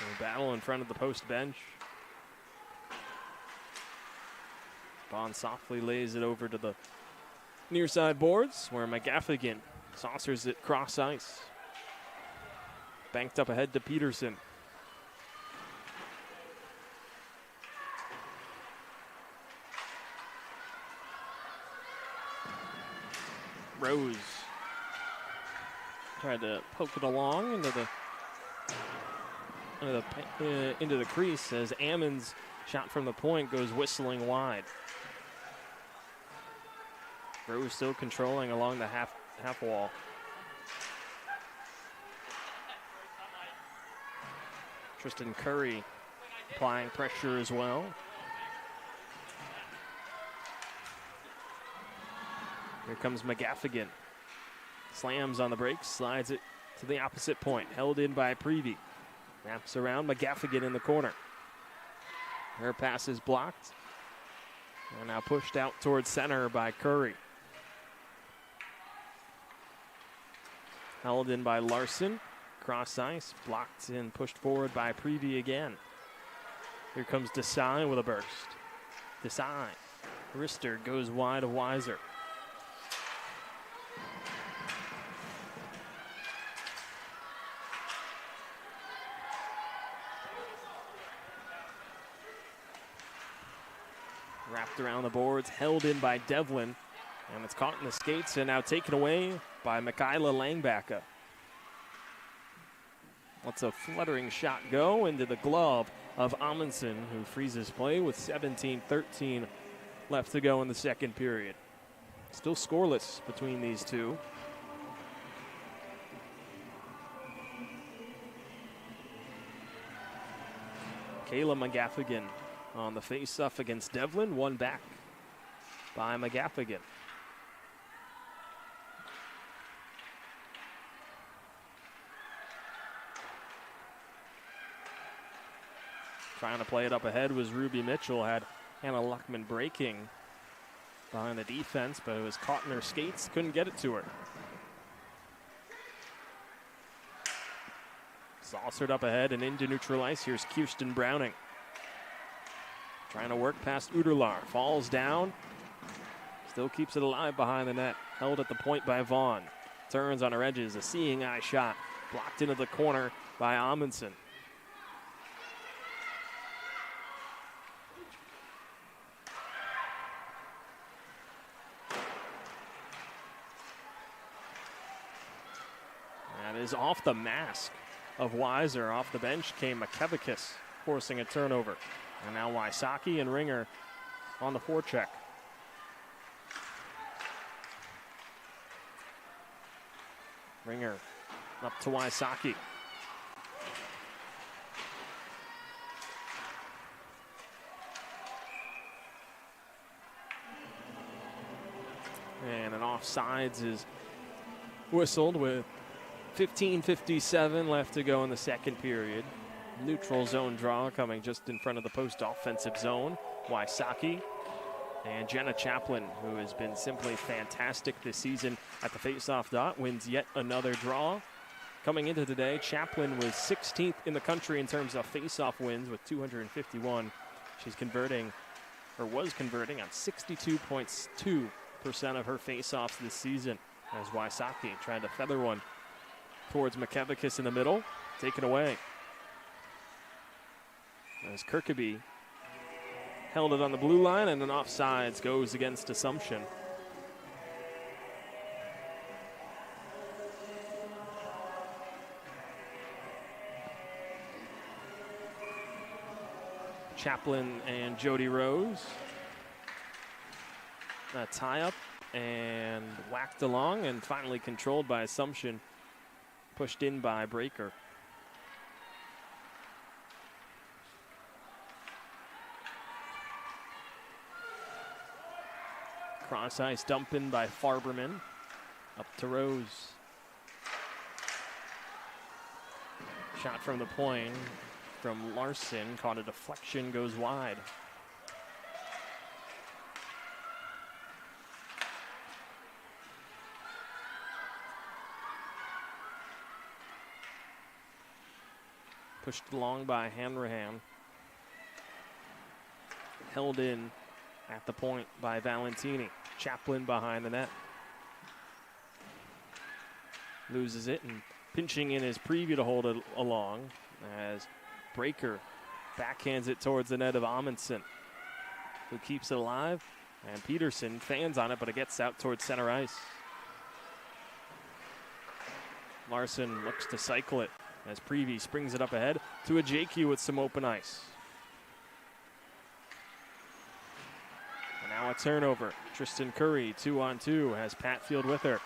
A: A battle in front of the Post bench. Bond softly lays it over to the near side boards where McGaffigan saucers it cross ice. Banked up ahead to Peterson. Rose tried to poke it along into the crease as Ammon's shot from the point goes whistling wide. Rose still controlling along the half wall. Tristan Curry applying pressure as well. Here comes McGaffigan. Slams on the brakes, slides it to the opposite point. Held in by Prevey. Wraps around McGaffigan in the corner. Her pass is blocked. And now pushed out towards center by Curry. Held in by Larson. Cross ice, blocked and pushed forward by Prevey again. Here comes Desai with a burst. Desai. Rister goes wide of Weiser. Wrapped around the boards, held in by Devlin. And it's caught in the skates and now taken away by Michaela Langbacka. Lets a fluttering shot go into the glove of Amundsen, who freezes play with 17-13 left to go in the second period. Still scoreless between these two. Kayla McGaffigan on the face-off against Devlin, one back by McGaffigan. Trying to play it up ahead was Ruby Mitchell. Had Hannah Luckman breaking behind the defense, but it was caught in her skates. Couldn't get it to her. Saucered up ahead and into neutral ice. Here's Kirsten Browning. Trying to work past Uderlar. Falls down. Still keeps it alive behind the net. Held at the point by Vaughn. Turns on her edges. A seeing eye shot. Blocked into the corner by Amundsen. That is off the mask of Weiser. Off the bench came McKevikis, forcing a turnover. And now Wysocki and Ringer on the forecheck. Ringer up to Wysocki. And an offsides is whistled with 15:57 left to go in the second period. Neutral zone draw coming just in front of the post offensive zone. Wysocki and Jenna Chaplin, who has been simply fantastic this season at the faceoff dot, wins yet another draw. Coming into today, Chaplin was 16th in the country in terms of faceoff wins with 251. She's converting, or was converting, on 62.2% of her faceoffs this season, as Wysocki tried to feather one towards McKevicus in the middle, taken away. As Kirkaby held it on the blue line, and an offsides goes against Assumption. Chaplin and Jody Rose. A tie-up and whacked along and finally controlled by Assumption. Pushed in by Breaker. Cross ice dumping by Farberman. Up to Rose. Shot from the point from Larson. Caught a deflection, goes wide. Pushed along by Hanrahan. Held in at the point by Valentini. Chaplin behind the net. Loses it and pinching in his preview to hold it along as Breaker backhands it towards the net of Amundsen, who keeps it alive. And Peterson fans on it, but it gets out towards center ice. Larson looks to cycle it as Prevey springs it up ahead to a JQ with some open ice. And now a turnover. Tristan Curry, 2-on-2, has Patfield with her.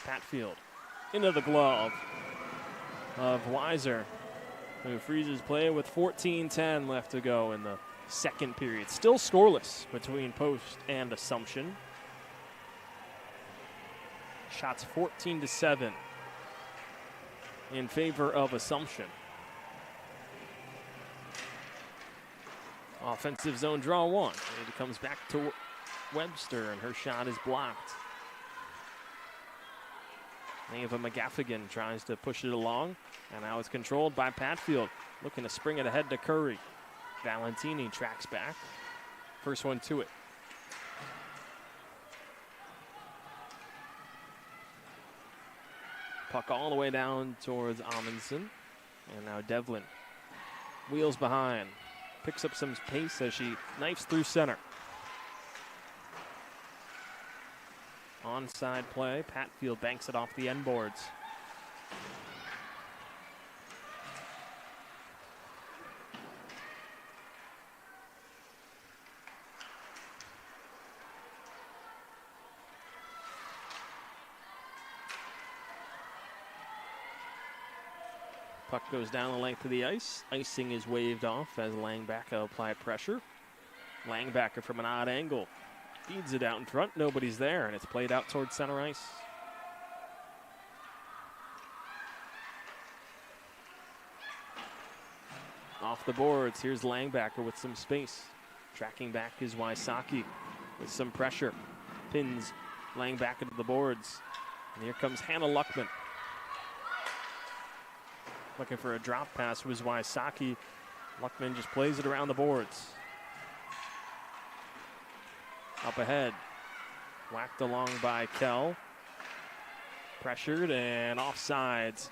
A: Patfield into the glove of Weiser, who freezes play with 14:10 left to go in the second period. Still scoreless between Post and Assumption. Shots 14-7 in favor of Assumption. Offensive zone draw one. It comes back to Webster, and her shot is blocked. Ava McGaffigan tries to push it along, and now it's controlled by Patfield, looking to spring it ahead to Curry. Valentini tracks back. First one to it. Puck all the way down towards Amundsen. And now Devlin wheels behind. Picks up some pace as she knifes through center. Onside play. Patfield banks it off the end boards. Puck goes down the length of the ice. Icing is waved off as Langbacker applied pressure. Langbacker from an odd angle feeds it out in front. Nobody's there, and it's played out towards center ice. Off the boards, here's Langbacker with some space. Tracking back is Wysocki with some pressure. Pins Langbacker to the boards. And here comes Hannah Luckman. Looking for a drop pass was Wysocki. Luckman just plays it around the boards. Up ahead. Whacked along by Kell. Pressured and offsides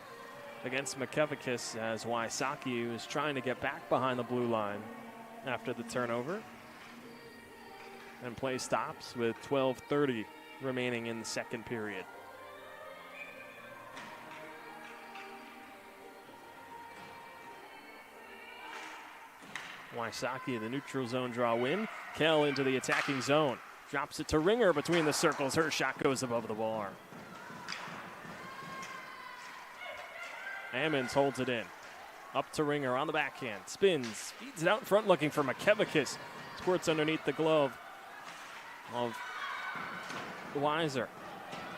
A: against McKevicus as Wysocki was trying to get back behind the blue line after the turnover. And play stops with 12:30 remaining in the second period. Wysocki, the neutral zone draw win. Kell into the attacking zone. Drops it to Ringer between the circles. Her shot goes above the bar. Ammons holds it in. Up to Ringer on the backhand. Spins. Feeds it out in front looking for Makevicus. Squirts underneath the glove of Weiser.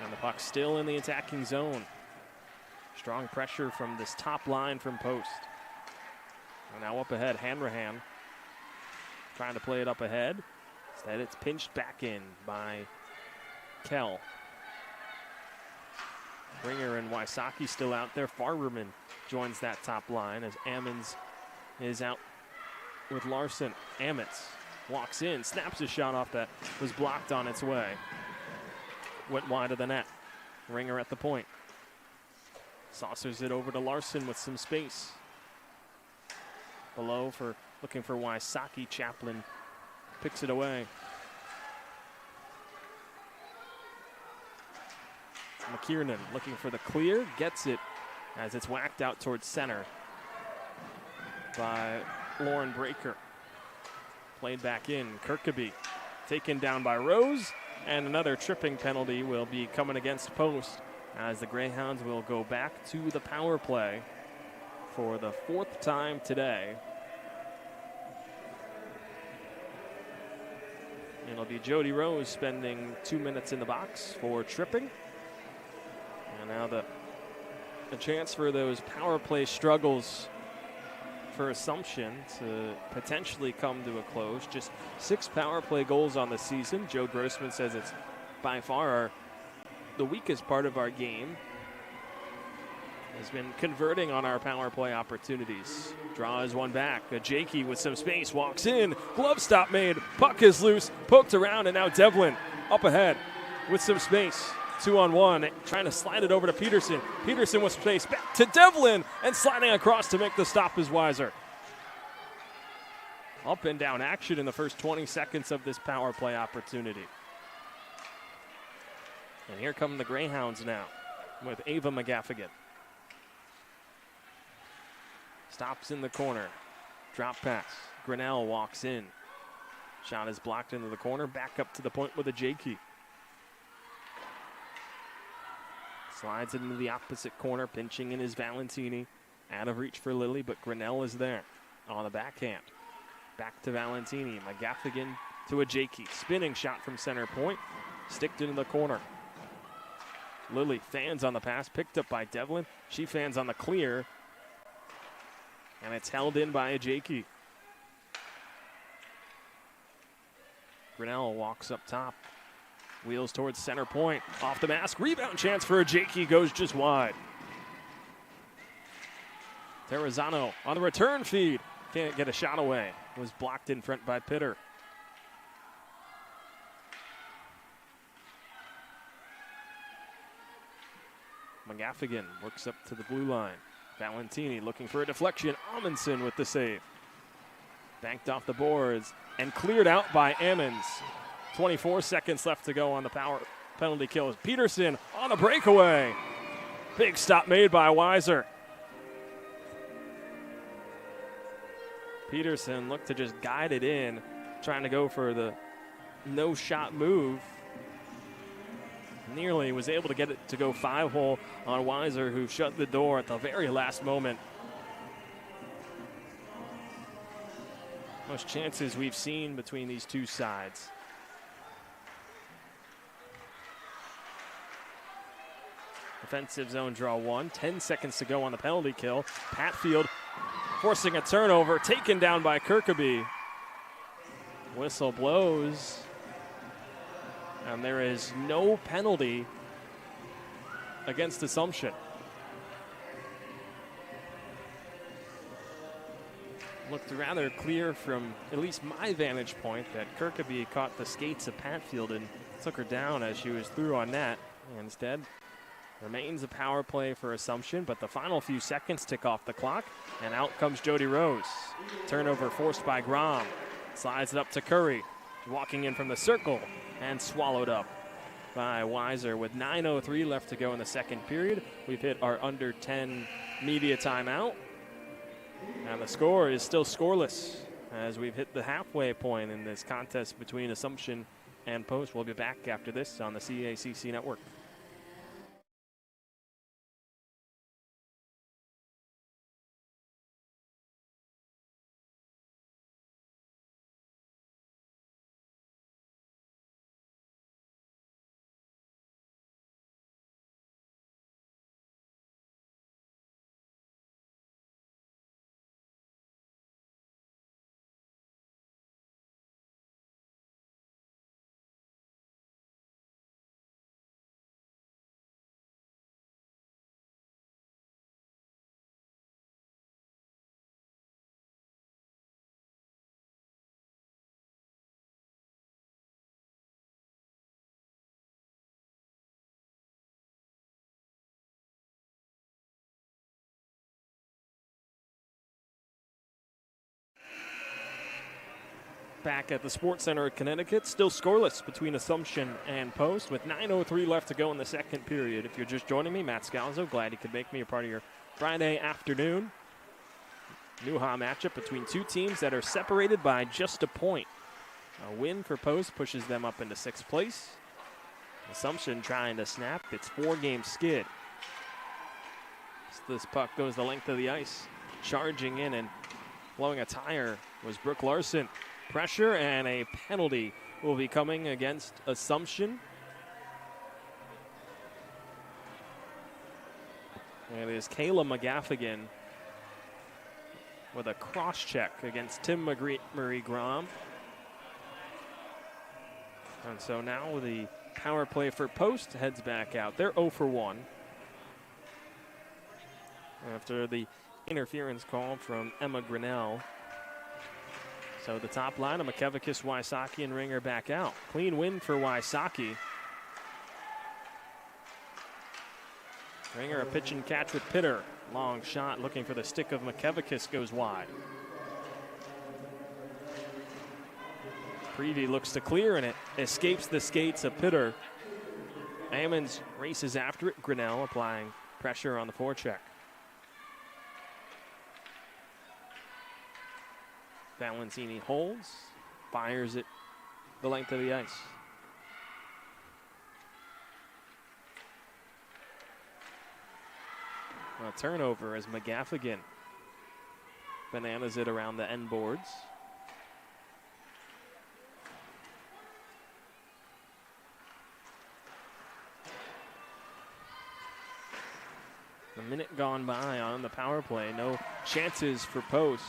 A: And the puck still in the attacking zone. Strong pressure from this top line from post. And now up ahead, Hanrahan trying to play it up ahead. Instead, it's pinched back in by Kell. Ringer and Wysocki still out there. Farberman joins that top line as Ammons is out with Larson. Ammons walks in, snaps a shot off that was blocked on its way. Went wide of the net. Ringer at the point. Saucers it over to Larson with some space. Below for looking for Wysocki. Chaplin picks it away. McKiernan looking for the clear, gets it as it's whacked out towards center by Lauren Breaker. Played back in, Kirkaby taken down by Rose, and another tripping penalty will be coming against post as the Greyhounds will go back to the power play for the fourth time today. It'll be Jody Rose spending 2 minutes in the box for tripping. And now the chance for those power play struggles for Assumption to potentially come to a close. Just 6 power play goals on the season. Joe Grossman says it's by far the weakest part of our game. Has been converting on our power play opportunities. Draws one back. Jakey with some space walks in. Glove stop made. Puck is loose. Poked around, and now Devlin up ahead with some space. 2-on-1, trying to slide it over to Peterson. Peterson with space back to Devlin, and sliding across to make the stop is Weiser. Up and down action in the first 20 seconds of this power play opportunity. And here come the Greyhounds now with Ava McGaffigan. Stops in the corner. Drop pass. Grinnell walks in. Shot is blocked into the corner. Back up to the point with a Jakey. Slides it into the opposite corner. Pinching in is Valentini. Out of reach for Lilly, but Grinnell is there on the backhand. Back to Valentini. McGaffigan to a Jakey. Spinning shot from center point. Sticked into the corner. Lilly fans on the pass. Picked up by Devlin. She fans on the clear. And it's held in by a Jakey. Grinnell walks up top. Wheels towards center point. Off the mask. Rebound chance for a Jakey. Goes just wide. Terrazzano on the return feed. Can't get a shot away. Was blocked in front by Pitter. McGaffigan works up to the blue line. Valentini looking for a deflection. Amundsen with the save. Banked off the boards and cleared out by Ammons. 24 seconds left to go on the power penalty kill. Peterson on a breakaway. Big stop made by Weiser. Peterson looked to just guide it in, trying to go for the no-shot move. Nearly was able to get it to go 5-hole on Weiser, who shut the door at the very last moment. Most chances we've seen between these two sides. Defensive zone draw 1. 10 seconds to go on the penalty kill. Patfield forcing a turnover, taken down by Kirkaby. Whistle blows. And there is no penalty against Assumption. Looked rather clear from at least my vantage point that Kirkaby caught the skates of Patfield and took her down as she was through on net. And instead, remains a power play for Assumption, but the final few seconds tick off the clock, and out comes Jody Rose. Turnover forced by Grom. Slides it up to Curry, walking in from the circle, and swallowed up by Weiser with 9:03 left to go in the second period. We've hit our under 10 media timeout, and the score is still scoreless. as we've hit the halfway point in this contest between Assumption and Post. We'll be back after this on the CACC Network. Back at the Sports Center at Connecticut, still scoreless between Assumption and Post with 9:03 left to go in the second period. If you're just joining me, Matt Scalzo, glad you could make me a part of your Friday afternoon. Newha matchup between two teams that are separated by just a point. A win for Post pushes them up into 6th place. Assumption trying to snap its 4-game skid. This puck goes the length of the ice. Charging in and blowing a tire was Brooke Larson. Pressure and a penalty will be coming against Assumption. And it is Kayla McGaffigan with a cross check against Tim Marie Grom. And so now the power play for Post heads back out. They're 0 for 1. After the interference call from Emma Grinnell. So the top line of McKevikus, Wysocki, and Ringer back out. Clean win for Wysocki. Ringer a pitch and catch with Pitter. Long shot looking for the stick of McKevikus goes wide. Prevey looks to clear and it escapes the skates of Pitter. Ammons races after it. Grinnell applying pressure on the forecheck. Valancini holds, fires it the length of the ice. A turnover as McGaffigan bananas it around the end boards. A minute gone by on the power play. No chances for Post.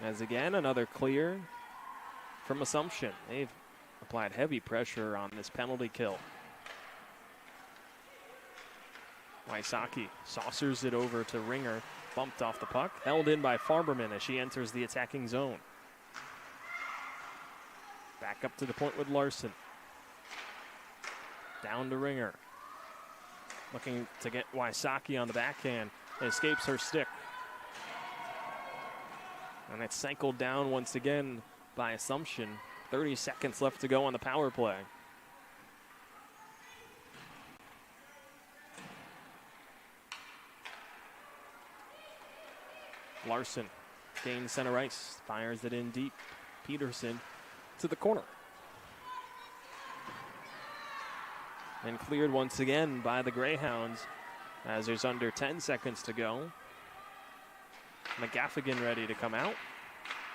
A: As again, another clear from Assumption. They've applied heavy pressure on this penalty kill. Wysocki saucers it over to Ringer. Bumped off the puck. Held in by Farberman as she enters the attacking zone. Back up to the point with Larson. Down to Ringer. Looking to get Wysocki on the backhand. It escapes her stick. And it's cycled down once again by Assumption. 30 seconds left to go on the power play. Larson gains center ice, fires it in deep. Peterson to the corner. And cleared once again by the Greyhounds as there's under 10 seconds to go. McGaffigan ready to come out.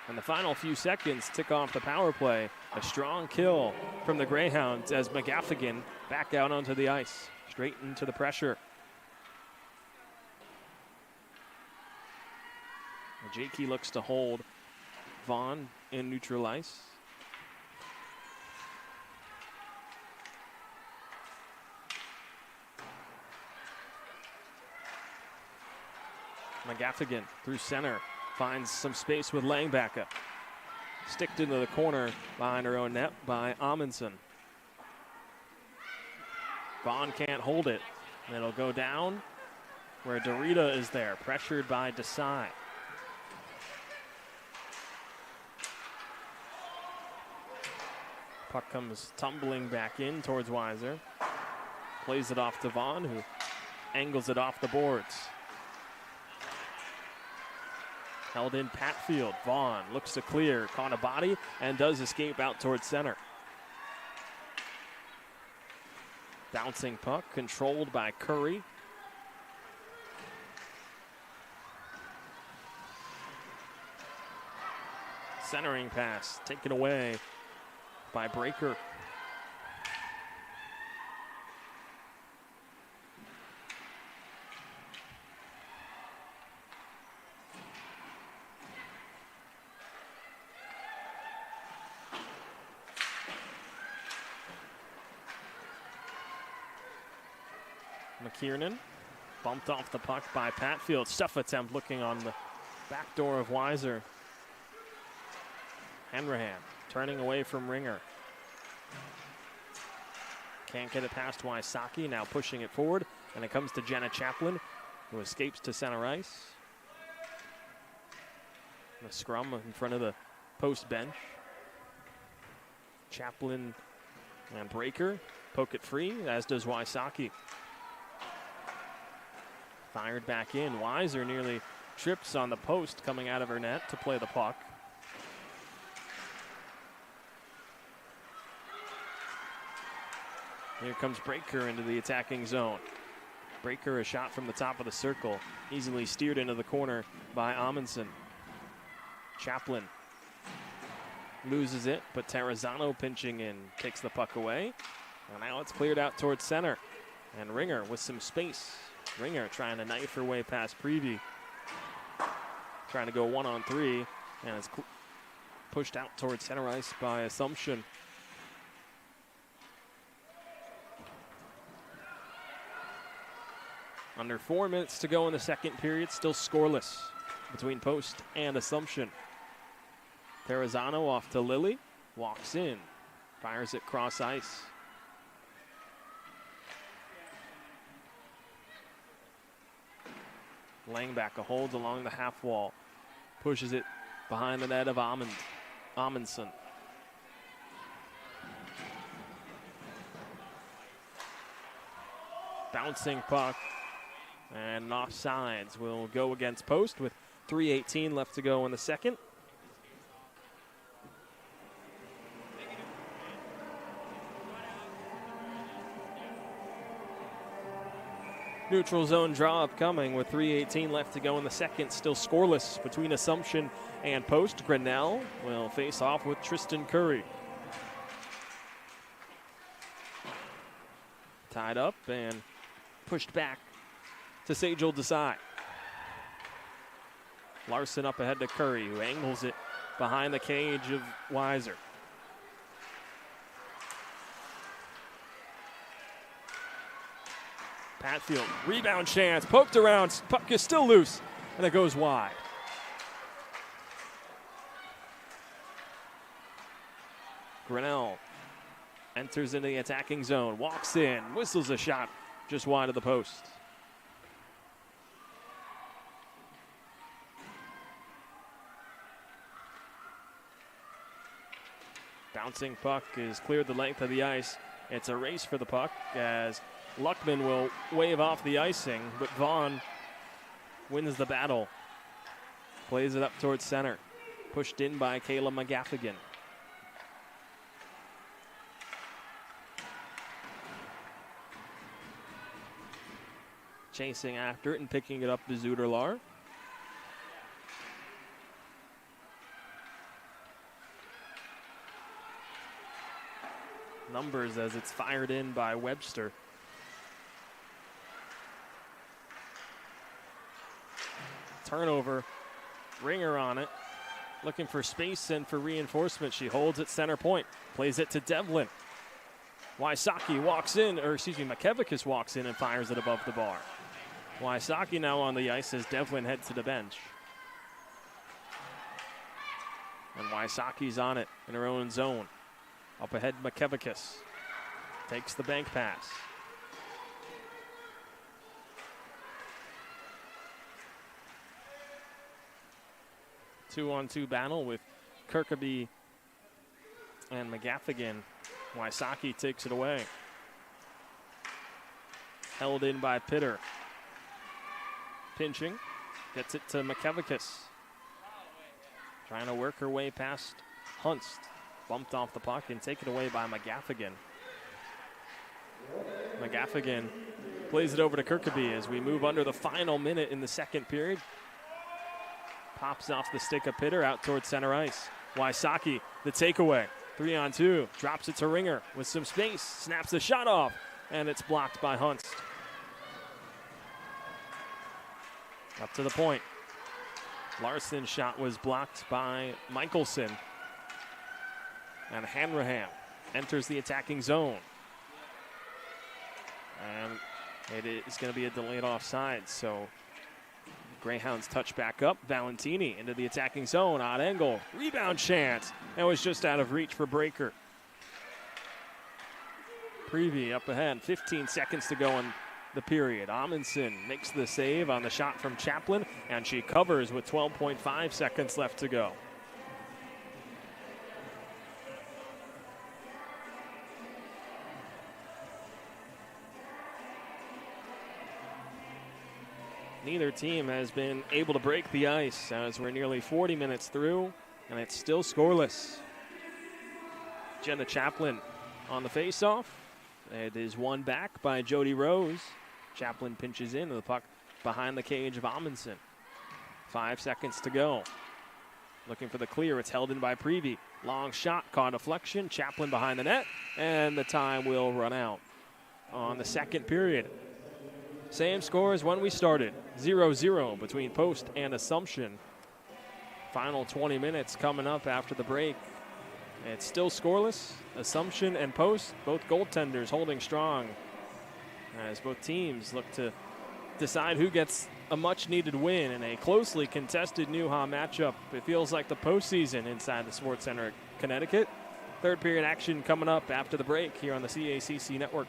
A: And the final few seconds tick off the power play. A strong kill from the Greyhounds as McGaffigan back out onto the ice. Straight into the pressure. Jakey looks to hold Vaughn in neutral ice. McGaffigan through center, finds some space with Langbacka. Sticked into the corner behind her own net by Amundsen. Vaughn can't hold it. It'll go down where Dorita is there, pressured by Desai. Puck comes tumbling back in towards Weiser. Plays it off to Vaughn, who angles it off the boards. Held in Patfield. Vaughn looks to clear, caught a body, and does escape out towards center. Bouncing puck controlled by Curry. Centering pass taken away by Breaker. McKiernan bumped off the puck by Patfield. Stuff attempt looking on the back door of Weiser. Hanrahan turning away from Ringer. Can't get it past Wysocki, now pushing it forward, and it comes to Jenna Chaplin, who escapes to center ice. The scrum in front of the post bench. Chaplin and Breaker poke it free, as does Wysocki. Fired back in. Weiser nearly trips on the post coming out of her net to play the puck. Here comes Breaker into the attacking zone. Breaker, a shot from the top of the circle, easily steered into the corner by Amundsen. Chaplin loses it, but Terrazano pinching in takes the puck away. And now it's cleared out towards center. And Ringer with some space. Ringer trying to knife her way past Prevey. Trying to go 1-on-3, and it's pushed out towards center ice by Assumption. Under 4 minutes to go in the second period, still scoreless between Post and Assumption. Terrazano off to Lilly, walks in, fires it cross ice. Langback holds along the half wall, pushes it behind the net of Amundsen. Bouncing puck, and offsides will go against Post with 3:18 left to go in the second. Neutral zone draw upcoming with 3:18 left to go in the second. Still scoreless between Assumption and Post. Grinnell will face off with Tristan Curry. Tied up and pushed back to Sajal Desai. Larson up ahead to Curry, who angles it behind the cage of Weiser. Patfield, rebound chance, poked around, puck is still loose, and it goes wide. Grinnell enters into the attacking zone, walks in, whistles a shot just wide of the post. Bouncing puck is cleared the length of the ice. It's a race for the puck as Luckman will wave off the icing, but Vaughn wins the battle. Plays it up towards center. Pushed in by Kayla McGaffigan. Chasing after it and picking it up to Zuderlar. Numbers as it's fired in by Webster. Turnover, Ringer on it, looking for space and for reinforcement. She holds at center point, plays it to Devlin. Wysocki walks in, Makevikas walks in and fires it above the bar. Wysocki now on the ice as Devlin heads to the bench. And Wysocki's on it in her own zone. Up ahead, Makevikas takes the bank pass. Two-on-two battle with Kirkaby and McGaffigan. Wysocki takes it away. Held in by Pitter. Pinching, gets it to Makevikas. trying to work her way past Hunst. Bumped off the puck and taken away by McGaffigan. McGaffigan plays it over to Kirkaby as we move under the final minute in the second period. Pops off the stick of Pitter out towards center ice. Wysocki, the takeaway. 3-on-2. Drops it to Ringer with some space. Snaps the shot off, and it's blocked by Hunst. Up to the point. Larson's shot was blocked by Michelson. And Hanrahan enters the attacking zone. And it is going to be a delayed offside, so Greyhounds touch back up. Valentini into the attacking zone, odd angle, rebound chance. That was just out of reach for Breaker. Prevey up ahead, 15 seconds to go in the period. Amundsen makes the save on the shot from Chaplin, and she covers with 12.5 seconds left to go. Neither team has been able to break the ice as we're nearly 40 minutes through, and it's still scoreless. Jenna Chaplin on the faceoff. It is won back by Jody Rose. Chaplin pinches into the puck behind the cage of Amundsen. 5 seconds to go. Looking for the clear. It's held in by Prevey. Long shot, caught deflection. Chaplin behind the net, and the time will run out on the second period. Same score as when we started, 0-0 between Post and Assumption. Final 20 minutes coming up after the break. It's still scoreless. Assumption and Post, both goaltenders holding strong as both teams look to decide who gets a much-needed win in a closely contested Newha matchup. It feels like the postseason inside the Sports Center at Connecticut. Third period action coming up after the break here on the CACC Network.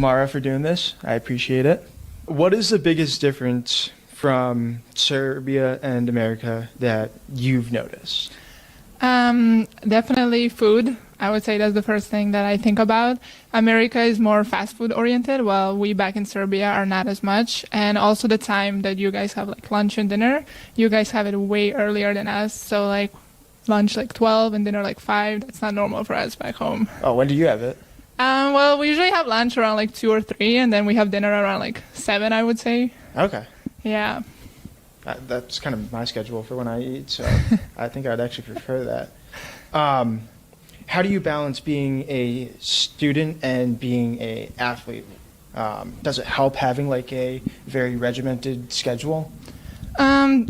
D: Mara for doing this. I appreciate it. What is the biggest difference from Serbia and America that you've noticed?
E: Definitely food. I would say that's the first thing that I think about. America is more fast food oriented, while we back in Serbia are not as much. And also the time that you guys have like lunch and dinner, you guys have it way earlier than us. So like lunch like 12 and dinner like 5. That's not normal for us back home.
D: Oh, when do you have it?
E: Well, we usually have lunch around like 2 or 3, and then we have dinner around like 7, I would say.
D: Okay.
E: Yeah.
D: That's kind of my schedule for when I eat, so I think I'd actually prefer that. How do you balance being a student and being an athlete? Does it help having like a very regimented schedule?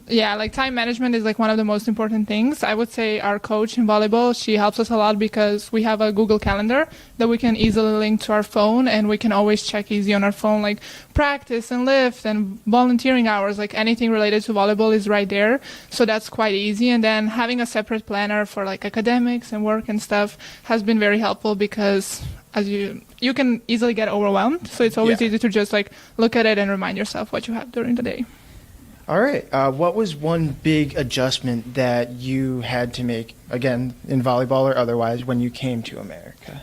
E: Yeah, like time management is like one of the most important things. I would say our coach in volleyball, she helps us a lot because we have a Google Calendar that we can easily link to our phone, and we can always check easy on our phone, like practice and lift and volunteering hours, like anything related to volleyball is right there. So that's quite easy. And then having a separate planner for like academics and work and stuff has been very helpful because as you can easily get overwhelmed. So it's always easy to just like look at it and remind yourself what you have during the day.
D: All right. What was one big adjustment that you had to make, again, in volleyball or otherwise, when you came to America?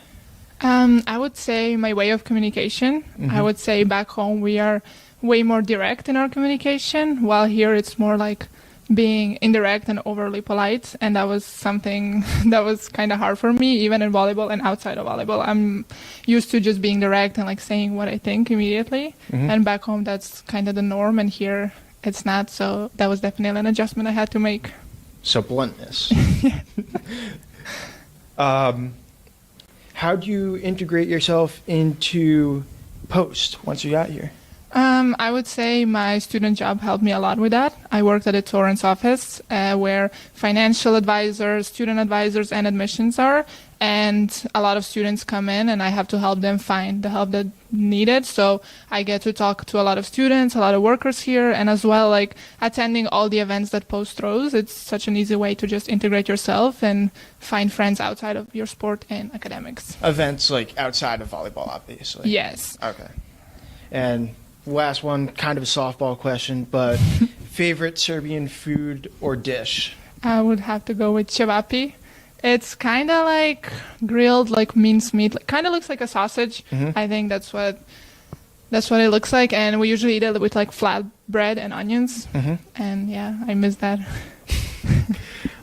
E: I would say my way of communication. I would say back home we are way more direct in our communication, while here it's more like being indirect and overly polite, and that was something that was kind of hard for me, even in volleyball and outside of volleyball. I'm used to just being direct and like saying what I think immediately, and back home that's kind of the norm, and here it's not. So that was definitely an adjustment I had to make.
D: So bluntness. How do you integrate yourself into Post once you got here?
E: I would say my student job helped me a lot with that. I worked at a Torrance office where financial advisors, student advisors, and admissions are. And a lot of students come in and I have to help them find the help that needed. So I get to talk to a lot of students, a lot of workers here, and as well like attending all the events that Post throws. It's such an easy way to just integrate yourself and find friends outside of your sport and academics.
D: Events like outside of volleyball, obviously.
E: Yes.
D: Okay. And last one, kind of a softball question, but favorite Serbian food or dish?
E: I would have to go with cevapi. It's kind of like grilled, like mincemeat. Like, kind of looks like a sausage. I think that's what it looks like. And we usually eat it with like flat bread and onions. And yeah, I miss that.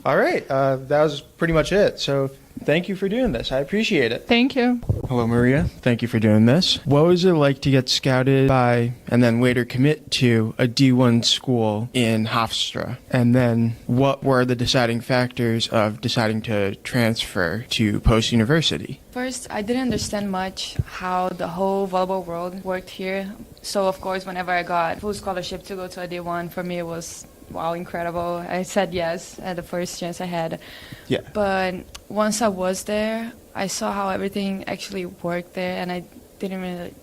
D: All right. That was pretty much it. So thank you for doing this. I appreciate it.
E: Thank you.
D: Hello, Maria. Thank you for doing this. What was it like to get scouted by and then later commit to a D1 school in Hofstra? And then what were the deciding factors of deciding to transfer to Post University?
F: First, I didn't understand much how the whole volleyball world worked here. So, of course, whenever I got full scholarship to go to a D1, for me it was, wow, incredible. I said yes at the first chance I had.
D: Yeah.
F: But once I was there, I saw how everything actually worked there, and I didn't really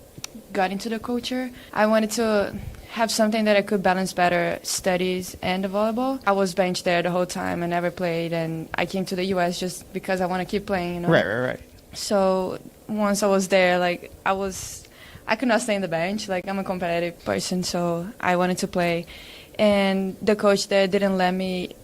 F: got into the culture. I wanted to have something that I could balance better, studies and the volleyball. I was benched there the whole time. I never played, and I came to the U.S. just because I want to keep playing, you know?
D: Right.
F: So once I was there, like, I could not stay in the bench. Like, I'm a competitive person, so I wanted to play. And the coach there didn't let me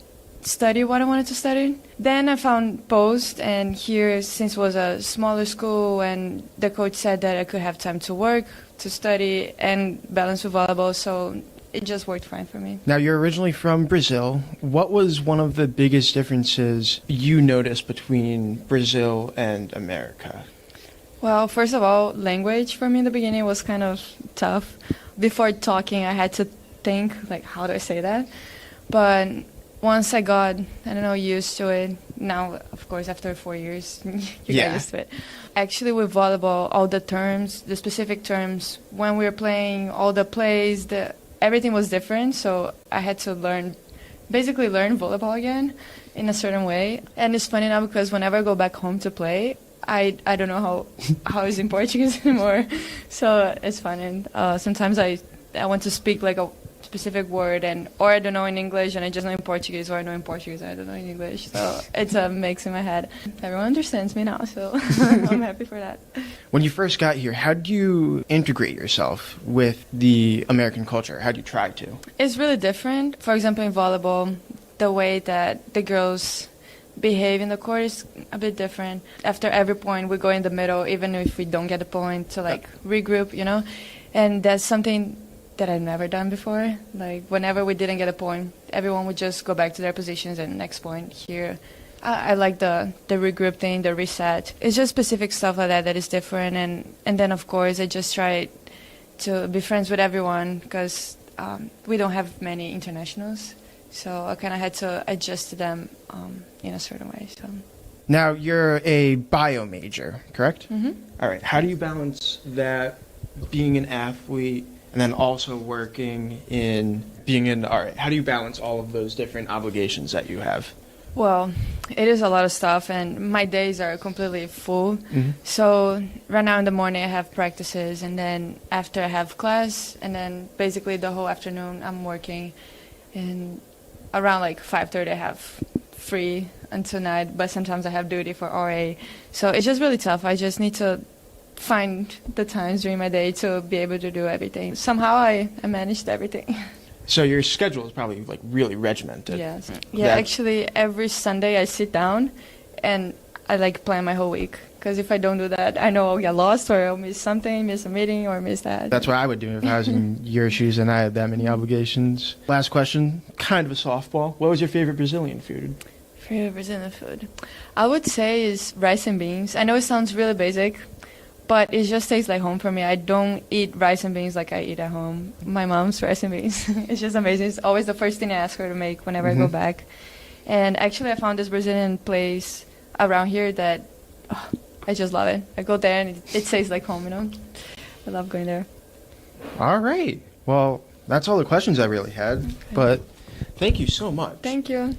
F: study what I wanted to study. Then I found Post, and here, since it was a smaller school, and the coach said that I could have time to work, to study, and balance with volleyball, so it just worked fine for me.
D: Now, you're originally from Brazil. What was one of the biggest differences you noticed between Brazil and America?
F: Well, first of all, language for me in the beginning was kind of tough. Before talking, I had to think, like, how do I say that? But once I got, used to it, now, of course, after 4 years, you get used to it. Actually, with volleyball, all the terms, the specific terms, when we were playing, all the plays, everything was different, so I had to basically learn volleyball again in a certain way. And it's funny now because whenever I go back home to play, I don't know how it's in Portuguese anymore, so it's fun. And sometimes I want to speak like a specific word, or I don't know in English and I just know in Portuguese, or I know in Portuguese and I don't know in English. So it's a mix in my head. Everyone understands me now, so I'm happy for that.
D: When you first got here, how did you integrate yourself with the American culture? How did you try to?
F: It's really different. For example, in volleyball, the way that the girls behave in the court is a bit different. After every point, we go in the middle, even if we don't get a point, to like regroup, you know? And that's something that I've never done before. Like, whenever we didn't get a point, everyone would just go back to their positions and next point. Here, I like the regroup thing, the reset. It's just specific stuff like that is different. And then, of course, I just try to be friends with everyone because we don't have many internationals. So I kind of had to adjust to them in a certain way. So.
D: Now, you're a bio major, correct?
F: Mm-hmm.
D: All right. How do you balance that, being an athlete, and then also working in being in art? How do you balance all of those different obligations that you have?
F: Well, it is a lot of stuff, and my days are completely full.
D: Mm-hmm.
F: So right now in the morning I have practices, and then after I have class, and then basically the whole afternoon I'm working. And around like 5:30 I have free until night, but sometimes I have duty for RA. So it's just really tough. I just need to find the times during my day to be able to do everything. Somehow I managed everything.
D: So your schedule is probably like really regimented.
F: Yes. Yeah, actually every Sunday I sit down and I like plan my whole week. Because if I don't do that, I know I'll get lost or I'll miss something, miss a meeting, or miss that.
D: That's what I would do if I was in your shoes and I had that many obligations. Last question, kind of a softball. What was your favorite Brazilian food?
F: Favorite Brazilian food? I would say is rice and beans. I know it sounds really basic, but it just tastes like home for me. I don't eat rice and beans like I eat at home. My mom's rice and beans. It's just amazing. It's always the first thing I ask her to make whenever I go back. And actually, I found this Brazilian place around here that I just love it. I go there and it tastes like home, you know? I love going there.
D: All right. Well, that's all the questions I really had. Okay. But thank you so much.
F: Thank you.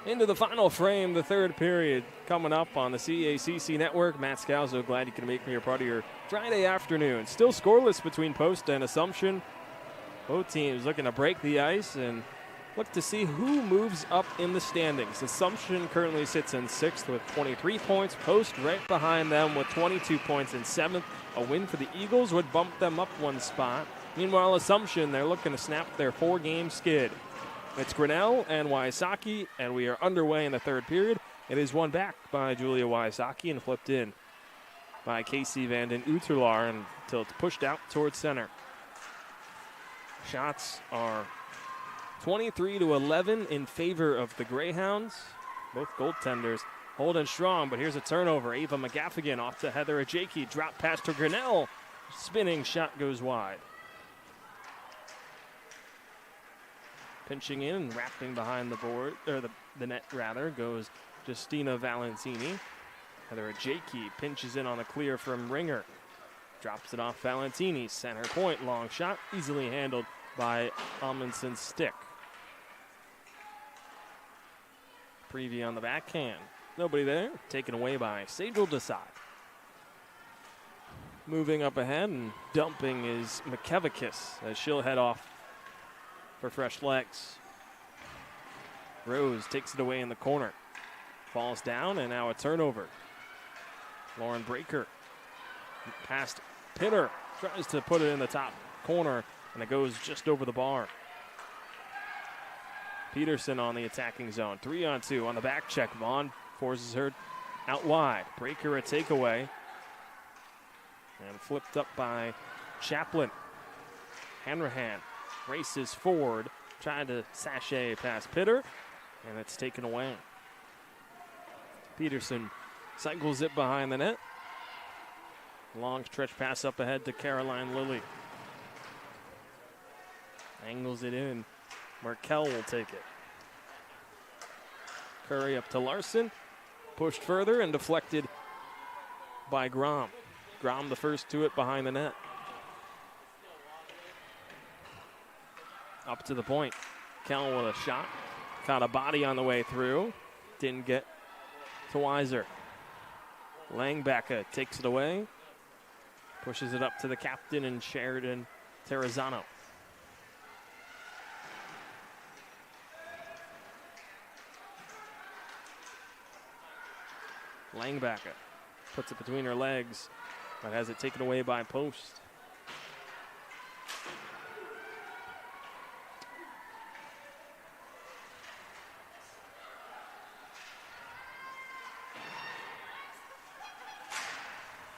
A: Into the final frame, the third period coming up on the CACC network. Matt Scalzo, glad you can make me a part of your Friday afternoon. Still scoreless between Post and Assumption. Both teams looking to break the ice and look to see who moves up in the standings. Assumption currently sits in 6th with 23 points. Post right behind them with 22 points in 7th. A win for the Eagles would bump them up one spot. Meanwhile, Assumption, they're looking to snap their 4-game skid. It's Grinnell and Wysocki, and we are underway in the third period. It is won back by Julia Wysocki and flipped in by Casey Vanden Uterlar until it's pushed out towards center. Shots are 23-11 in favor of the Greyhounds. Both goaltenders holding strong, but here's a turnover. Ava McGaffigan off to Heather Ajaki. Drop pass to Grinnell. Spinning shot goes wide. Pinching in and wrapping behind the board, or the net rather, goes Justina Valentini. Heather Ajaki pinches in on a clear from Ringer. Drops it off Valentini. Center point, long shot, easily handled by Amundsen's stick. Preview on the backhand. Nobody there. Taken away by Sajal Desai. Moving up ahead and dumping is McKevikis as she'll head off for fresh legs. Rose takes it away in the corner. Falls down and now a turnover. Lauren Breaker past Pitter. Tries to put it in the top corner and it goes just over the bar. Peterson on the attacking zone. 3-on-2 on the back check. Vaughn forces her out wide. Breaker a takeaway. And flipped up by Chaplin. Hanrahan races forward, trying to sashay past Pitter, and it's taken away. Peterson cycles it behind the net. Long stretch pass up ahead to Caroline Lilly. Angles it in. Markel will take it. Curry up to Larson. Pushed further and deflected by Grom. Grom the first to it behind the net. Up to the point. Kell with a shot. Caught a body on the way through. Didn't get to Weiser. Langbacka takes it away. Pushes it up to the captain and Sheridan Terrazano. Langbacka puts it between her legs, but has it taken away by Post.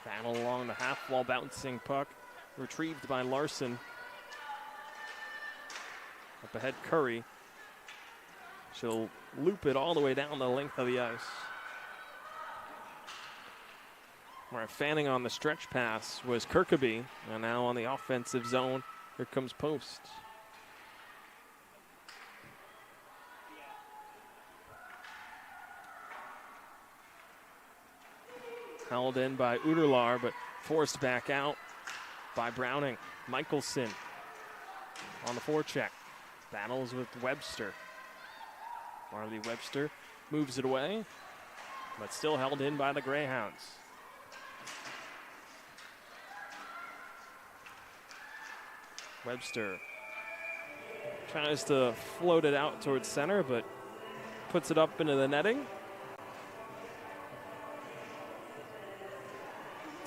A: Battle along the half wall, bouncing puck, retrieved by Larson. Up ahead, Curry. She'll loop it all the way down the length of the ice. Where fanning on the stretch pass was Kirkaby, and now on the offensive zone, here comes Post. Held in by Uderlar, but forced back out by Browning. Michelson on the forecheck. Battles with Webster. Marley Webster moves it away, but still held in by the Greyhounds. Webster tries to float it out towards center, but puts it up into the netting.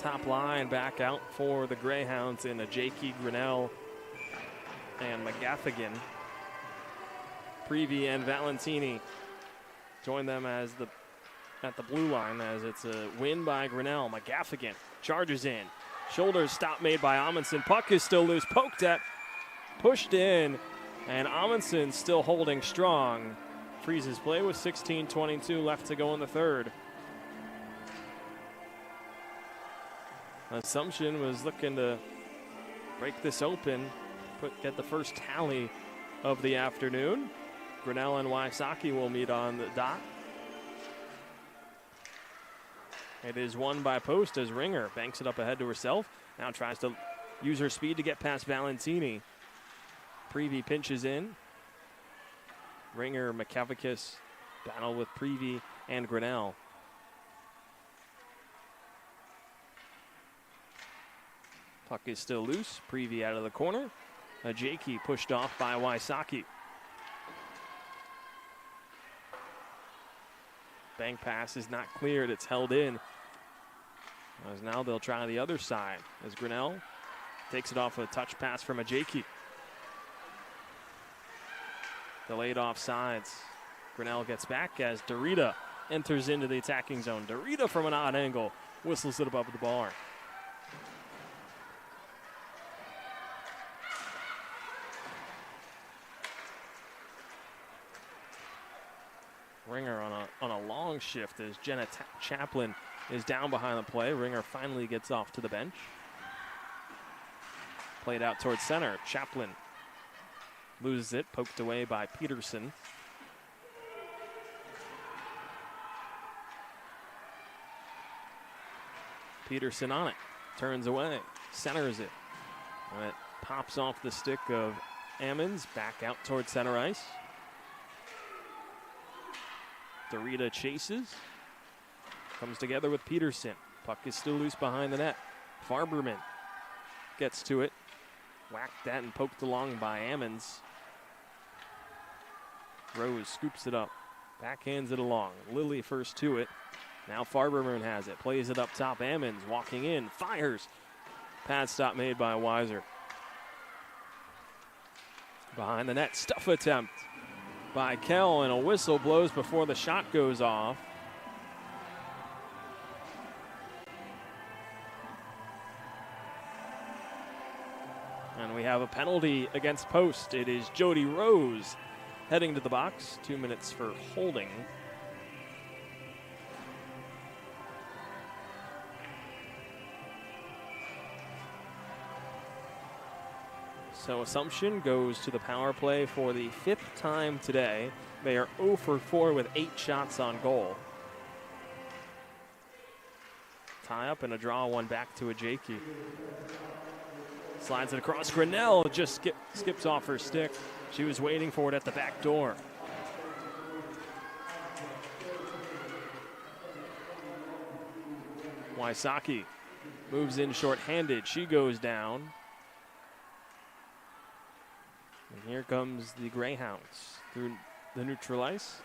A: Top line back out for the Greyhounds in Ajaki, Grinnell, and McGaffigan. Prevey and Valentini join them as at the blue line as it's a win by Grinnell. McGaffigan charges in. Shoulders stop made by Amundsen. Puck is still loose. Poked at, pushed in, and Amundsen still holding strong. Freezes play with 16:22 left to go in the third. Assumption was looking to break this open, get the first tally of the afternoon. Grinnell and Wysocki will meet on the dot. It is won by Post as Ringer banks it up ahead to herself. Now tries to use her speed to get past Valentini. Prevey pinches in. Ringer, McKevikis, battle with Prevey and Grinnell. Puck is still loose. Prevey out of the corner. Ajaki pushed off by Wysocki. Bank pass is not cleared. It's held in. As now they'll try the other side as Grinnell takes it off a touch pass from Ajaki. Delayed offsides. Grinnell gets back as Dorita enters into the attacking zone. Dorita from an odd angle whistles it above the bar. Ringer on a long shift as Jenna Chaplin is down behind the play. Ringer finally gets off to the bench. Played out towards center. Chaplin loses it, poked away by Peterson. Peterson on it, turns away, centers it. And it pops off the stick of Ammons, back out towards center ice. Dorita chases, comes together with Peterson. Puck is still loose behind the net. Farberman gets to it, whacked that and poked along by Ammons. Rose scoops it up, backhands it along. Lilly first to it. Now Farberman has it, plays it up top. Ammons walking in, fires. Pad stop made by Weiser. Behind the net, stuff attempt by Kell, and a whistle blows before the shot goes off. And we have a penalty against Post. It is Jody Rose heading to the box. 2 minutes for holding. So Assumption goes to the power play for the 5th time today. They are 0 for 4 with 8 shots on goal. Tie up and a draw one back to Ajaki. Slides it across. Grinnell just skips off her stick. She was waiting for it at the back door. Wysocki moves in shorthanded. She goes down. And here comes the Greyhounds through the neutral ice.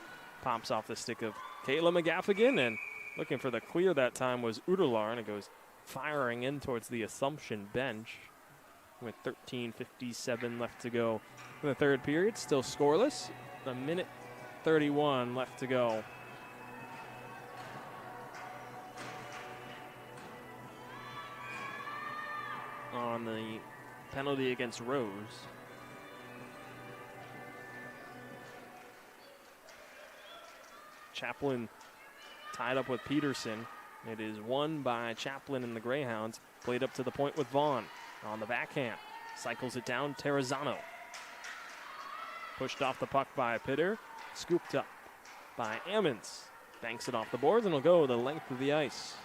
A: Pops off the stick of Kayla McGaffigan, and looking for the clear that time was Uderlar, and it goes firing in towards the Assumption bench with 13:57 left to go in the third period. Still scoreless. A minute 31 left to go. On the penalty against Rose. Chaplin tied up with Peterson. It is won by Chaplin and the Greyhounds. Played up to the point with Vaughn on the backhand. Cycles it down, Terrazzano. Pushed off the puck by Pitter. Scooped up by Ammons. Banks it off the boards and will go the length of the ice.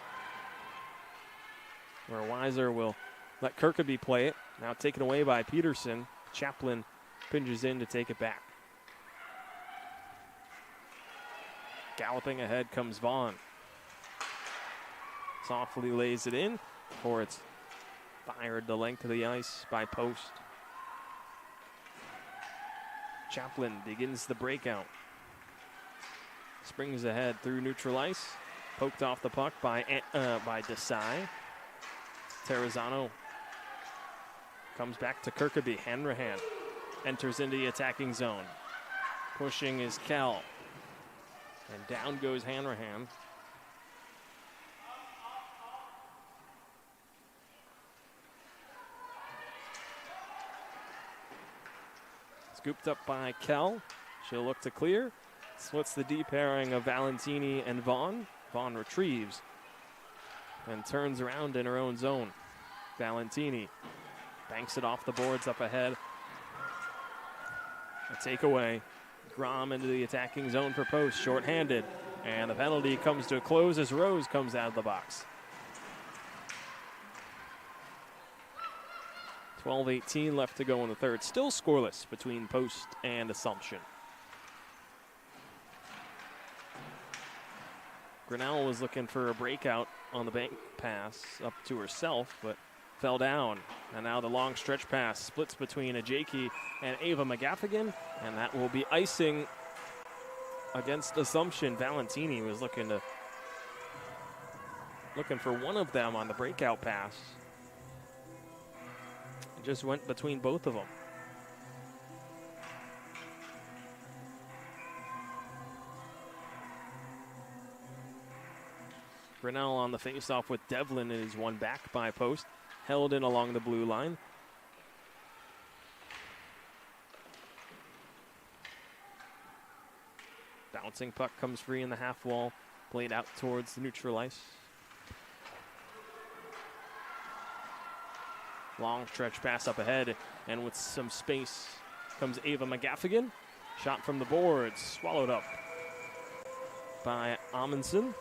A: Where Weiser will let Kirkaby play it. Now taken away by Peterson. Chaplin pinches in to take it back. Galloping ahead comes Vaughn. Softly lays it in, or it's fired the length of the ice by Post. Chaplin begins the breakout. Springs ahead through neutral ice. Poked off the puck by Desai. Terrazzano comes back to Kirkaby. Hanrahan enters into the attacking zone. Pushing is Kell. And down goes Hanrahan. Scooped up by Kell. She'll look to clear. Splits the deep pairing of Valentini and Vaughn. Vaughn retrieves and turns around in her own zone. Valentini banks it off the boards up ahead. A takeaway. Grom into the attacking zone for Post, shorthanded. And the penalty comes to a close as Rose comes out of the box. 12:18 left to go in the third. Still scoreless between Post and Assumption. Grinnell was looking for a breakout on the bank pass up to herself, but fell down. And now the long stretch pass splits between Ajaki and Ava McGaffigan, and that will be icing against Assumption. Valentini was looking for one of them on the breakout pass. It just went between both of them. Grinnell on the faceoff with Devlin is one back by post, held in along the blue line. Bouncing puck comes free in the half wall, played out towards the neutral ice. Long stretch pass up ahead, and with some space comes Ava McGaffigan. Shot from the boards, swallowed up by Amundsen.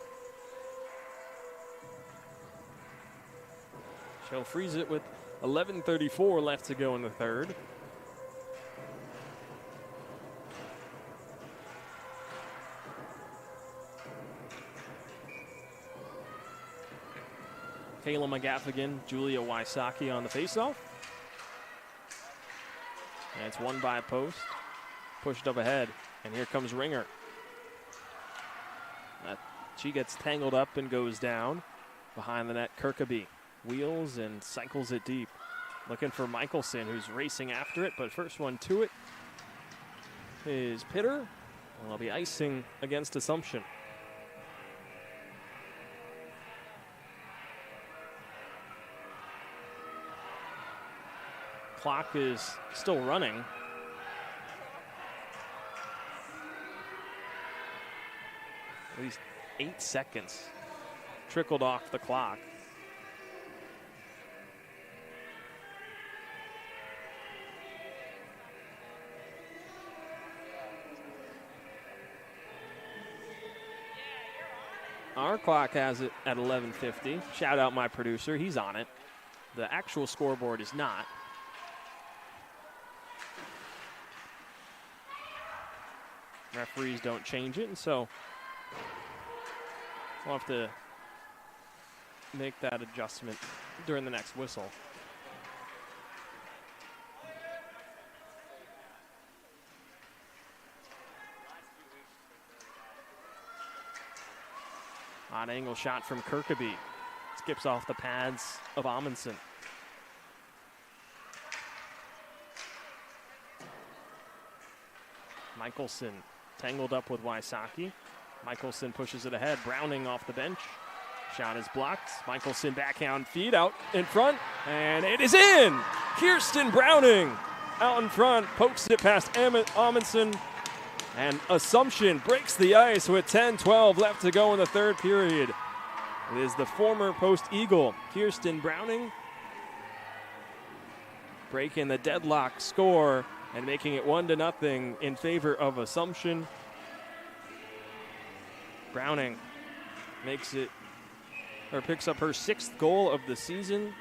A: She'll freeze it with 11:34 left to go in the third. Kayla McGaffigan, Julia Wysocki on the faceoff. And it's won by post. Pushed up ahead, and here comes Ringer. She gets tangled up and goes down. Behind the net, Kirkaby wheels and cycles it deep. Looking for Michelson, who's racing after it, but first one to it is Pitter. And they'll be icing against Assumption. Clock is still running. At least 8 seconds trickled off the clock. Our clock has it at 11:50. Shout out my producer, he's on it. The actual scoreboard is not. Referees don't change it, and so we'll have to make that adjustment during the next whistle. Odd angle shot from Kirkaby. Skips off the pads of Amundsen. Michelson tangled up with Wysocki. Michelson pushes it ahead. Browning off the bench. Shot is blocked. Michelson backhand feed out in front, and it is in! Kirsten Browning out in front, pokes it past Amundsen, and Assumption breaks the ice with 10-12 left to go in the third period. It is the former Post Eagle, Kirsten Browning, breaking the deadlock score and making it 1-0 in favor of Assumption. Browning picks up her 6th goal of the season.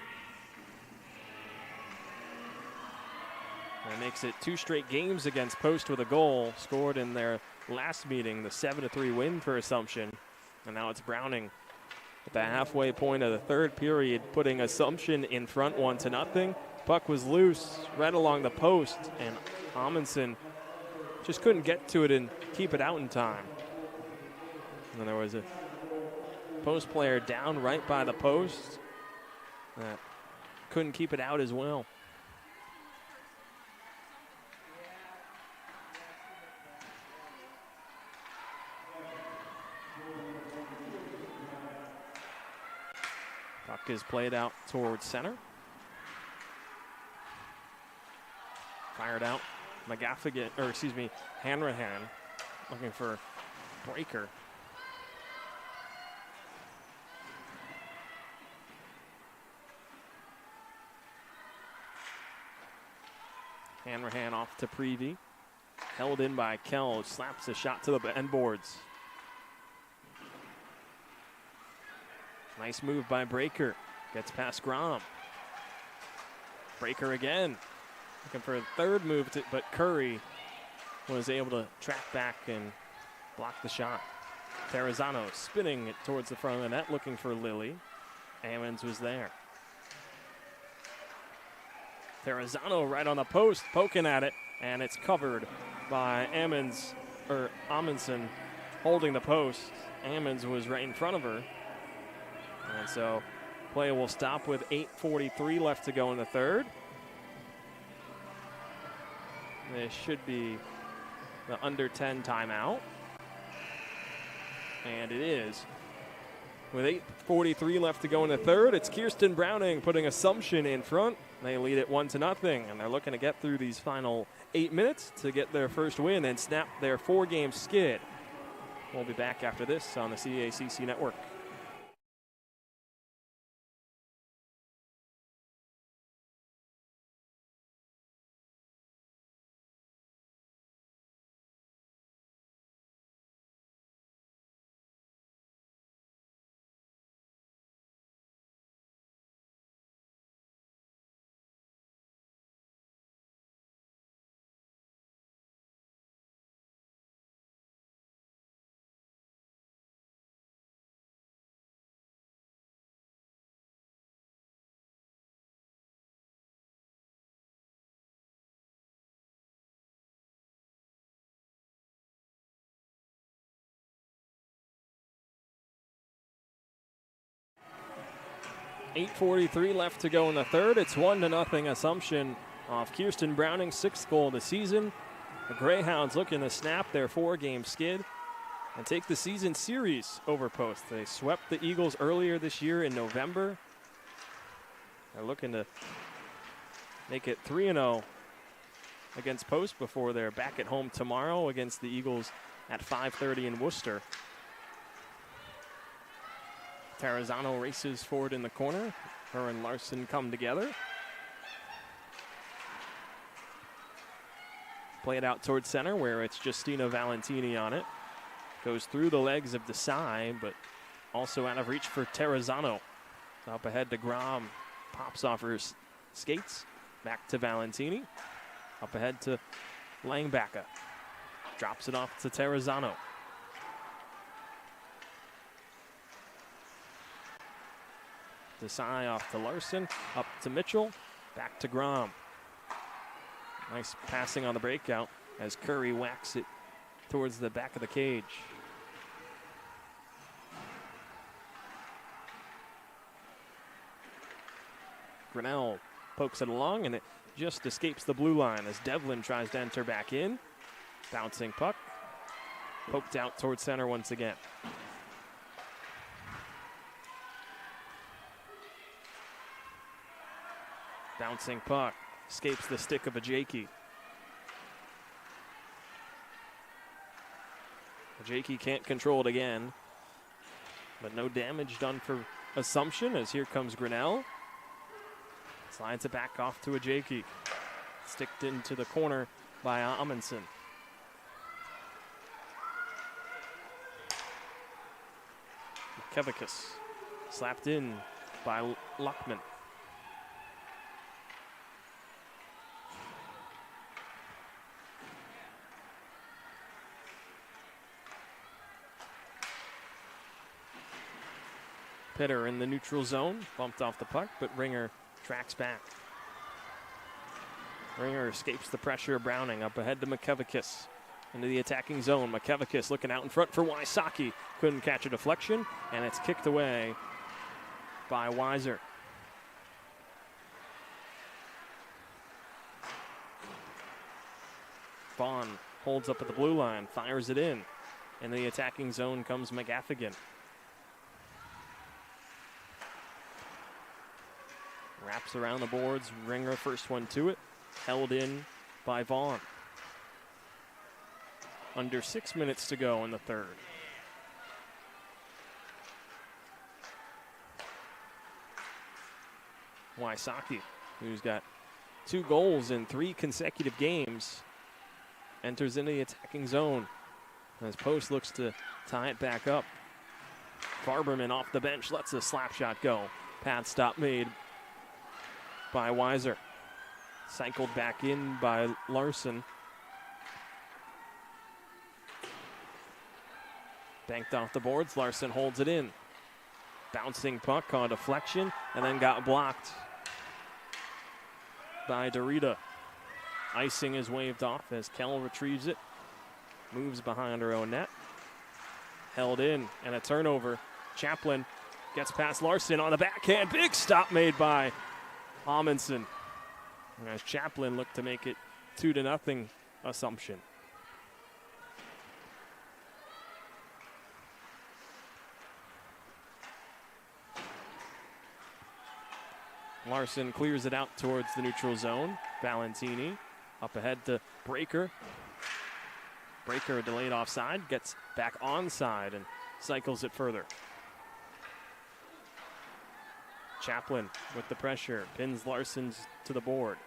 A: And makes it 2 straight games against Post with a goal scored in their last meeting, the 7-3 win for Assumption. And now it's Browning at the halfway point of the third period, putting Assumption in front 1-0. Puck was loose right along the post, and Amundsen just couldn't get to it and keep it out in time. And there was a Post player down right by the post that couldn't keep it out as well. Puck is played out towards center. Fired out. Hanrahan looking for Breaker. Hanrahan off to Prevey. Held in by Kell. Slaps a shot to the end boards. Nice move by Breaker. Gets past Grom. Breaker again. Looking for a third move, but Curry was able to track back and block the shot. Terrazano spinning it towards the front of the net, looking for Lilly. Ammons was there. Terrazano right on the post, poking at it, and it's covered by Amundsen holding the post. Ammons was right in front of her. And so play will stop with 8:43 left to go in the third. This should be the under 10 timeout. And it is. With 8:43 left to go in the third, it's Kirsten Browning putting Assumption in front. They lead it 1-0, and they're looking to get through these final 8 minutes to get their first win and snap their 4-game skid. We'll be back after this on the CACC Network. .843 left to go in the third. It's 1-0 Assumption off Kirsten Browning's 6th goal of the season. The Greyhounds looking to snap their 4-game skid and take the season series over Post. They swept the Eagles earlier this year in November. They're looking to make it 3-0 against Post before they're back at home tomorrow against the Eagles at 5:30 in Worcester. Terrazano races forward in the corner. Her and Larson come together. Play it out towards center where it's Justina Valentini on it. Goes through the legs of Desai, but also out of reach for Terrazano. Up ahead to Grom. Pops off her skates. Back to Valentini. Up ahead to Langbacka. Drops it off to Terrazano. Desai off to Larson, up to Mitchell, back to Grom. Nice passing on the breakout as Curry whacks it towards the back of the cage. Grinnell pokes it along and it just escapes the blue line as Devlin tries to enter back in. Bouncing puck, poked out towards center once again. Bouncing puck, escapes the stick of Ajaki. Ajaki can't control it again, but no damage done for Assumption as here comes Grinnell. Slides it back off to Ajaki. Sticked into the corner by Amundsen. Kevikus slapped in by Luckman. Pitter in the neutral zone, bumped off the puck, but Ringer tracks back. Ringer escapes the pressure of Browning, up ahead to McKevikus. Into the attacking zone, McKevikus looking out in front for Wysocki. Couldn't catch a deflection, and it's kicked away by Weiser. Vaughn holds up at the blue line, fires it in. Into the attacking zone comes McGaffigan. Wraps around the boards, Ringer first one to it, held in by Vaughn. Under 6 minutes to go in the third. Wysocki, who's got 2 goals in 3 consecutive games, enters into the attacking zone. As Post looks to tie it back up. Farberman off the bench lets a slap shot go. Pad stop made by Weiser. Cycled back in by Larson. Banked off the boards. Larson holds it in. Bouncing puck on deflection and then got blocked by Dorita. Icing is waved off as Kell retrieves it. Moves behind her own net. Held in and a turnover. Chaplin gets past Larson on the backhand. Big stop made by Amundsen. As Chaplin looked to make it 2-0 Assumption. Larson clears it out towards the neutral zone. Valentini up ahead to Breaker. Breaker delayed offside, gets back onside and cycles it further. Chaplin with the pressure, pins Larson's to the board.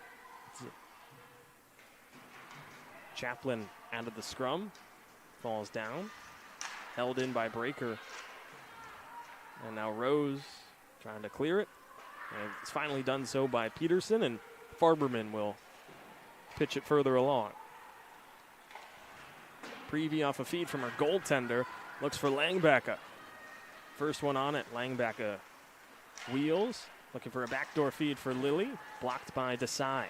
A: Chaplin out of the scrum, falls down, held in by Breaker. And now Rose trying to clear it. And it's finally done so by Peterson, and Farberman will pitch it further along. Previe off a feed from her goaltender. Looks for Langbacka. First one on it. Langbacka wheels. Looking for a backdoor feed for Lilly. Blocked by Desai.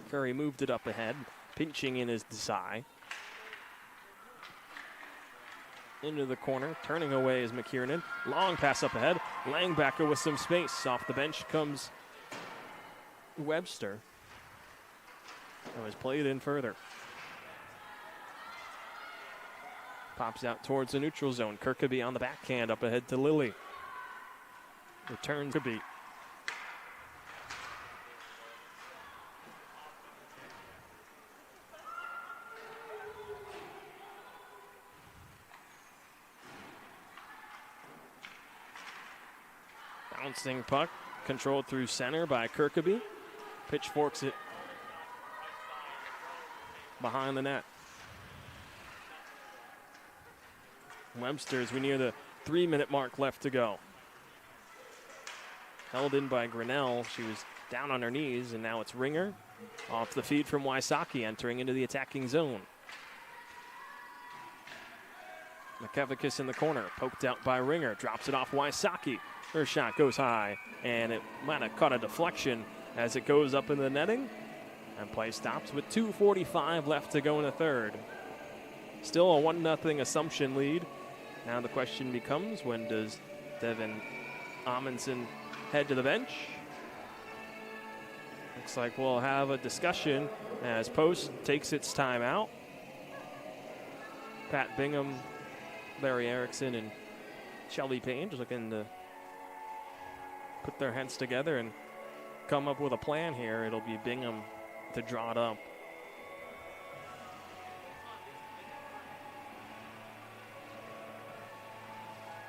A: Curry moved it up ahead. Pinching in is Desai. Into the corner, turning away is McKiernan. Long pass up ahead. Langbacka with some space. Off the bench comes Webster. It was played in further. Pops out towards the neutral zone. Kirkaby on the backhand up ahead to Lilly. Return Kirby. Bouncing puck, controlled through center by Kirkaby. Pitchforks it behind the net. Webster as we near the 3-minute mark left to go. Held in by Grinnell. She was down on her knees, and now it's Ringer. Off the feed from Wysocki, entering into the attacking zone. McKevichus in the corner, poked out by Ringer. Drops it off Wysocki. Her shot goes high, and it might have caught a deflection as it goes up in the netting. And play stops with 2:45 left to go in the third. Still a 1-0 Assumption lead. Now the question becomes, when does Devin Amundsen head to the bench? Looks like we'll have a discussion as Post takes its time out. Pat Bingham, Larry Erickson, and Shelby Page looking to put their heads together and come up with a plan here. It'll be Bingham to draw it up.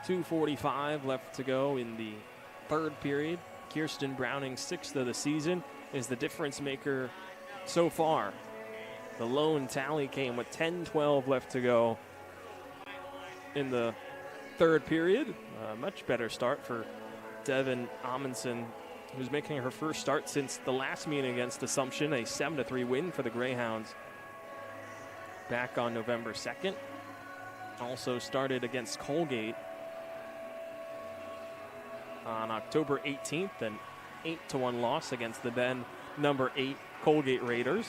A: .245 left to go in the third period. Kirsten Browning, 6th of the season, is the difference maker so far. The lone tally came with 10-12 left to go in the third period. A much better start for Devin Amundsen, who's making her first start since the last meeting against Assumption, a 7-3 win for the Greyhounds back on November 2nd. Also started against Colgate on October 18th, an 8-1 loss against the then number 8 Colgate Raiders.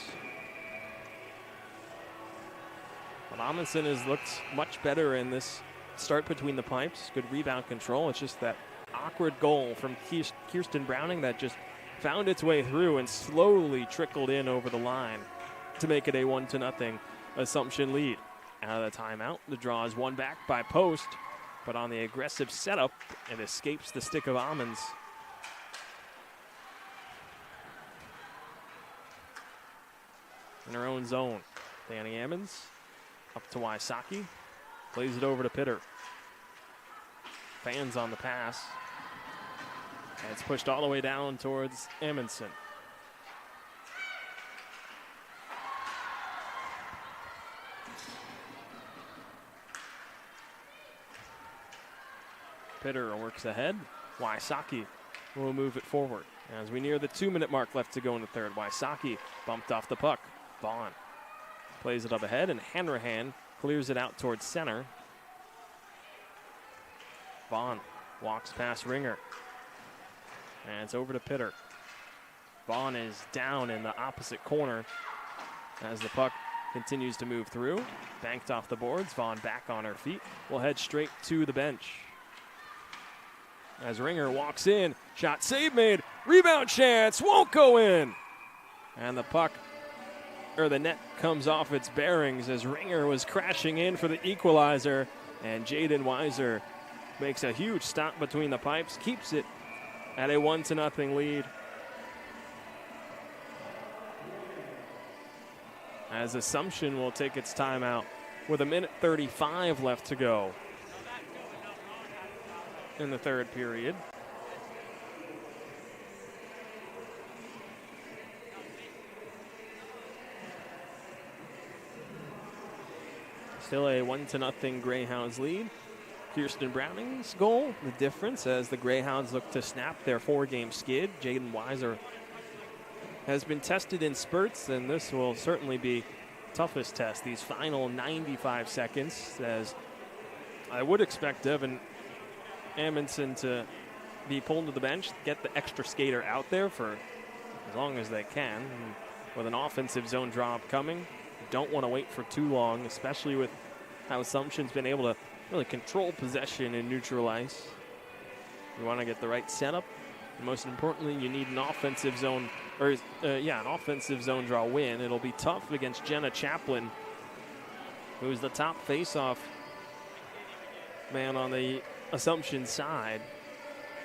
A: But Amundsen has looked much better in this start between the pipes. Good rebound control. It's just that awkward goal from Kirsten Browning that just found its way through and slowly trickled in over the line to make it a 1-0 Assumption lead. Out of the timeout, the draw is won back by Post, but on the aggressive setup, it escapes the stick of Ammons. In her own zone, Danny Ammons up to Wysocki, plays it over to Pitter. Fans on the pass. And it's pushed all the way down towards Amundsen. Pitter works ahead. Wysocki will move it forward. As we near the 2-minute mark left to go in the third, Wysocki bumped off the puck. Vaughn plays it up ahead, and Hanrahan clears it out towards center. Vaughn walks past Ringer. And it's over to Pitter. Vaughn is down in the opposite corner as the puck continues to move through. Banked off the boards. Vaughn back on her feet. Will head straight to the bench. As Ringer walks in. Shot save made. Rebound chance. Won't go in. And the puck, or the net, comes off its bearings as Ringer was crashing in for the equalizer. And Jaden Weiser makes a huge stop between the pipes. Keeps it at a 1-0 lead. As Assumption will take its timeout with 1:35 left to go in the third period. Still a 1-0 Greyhounds lead. Kirsten Browning's goal, the difference as the Greyhounds look to snap their 4-game skid. Jaden Weiser has been tested in spurts, and this will certainly be toughest test, these final 95 seconds, as I would expect Devin Amundsen to be pulled to the bench, get the extra skater out there for as long as they can. And with an offensive zone draw coming, don't want to wait for too long, especially with how Assumption's been able to really control possession in neutral ice. You want to get the right setup. And most importantly, you need an offensive zone, an offensive zone draw win. It'll be tough against Jenna Chaplin, who's the top face-off man on the Assumption side.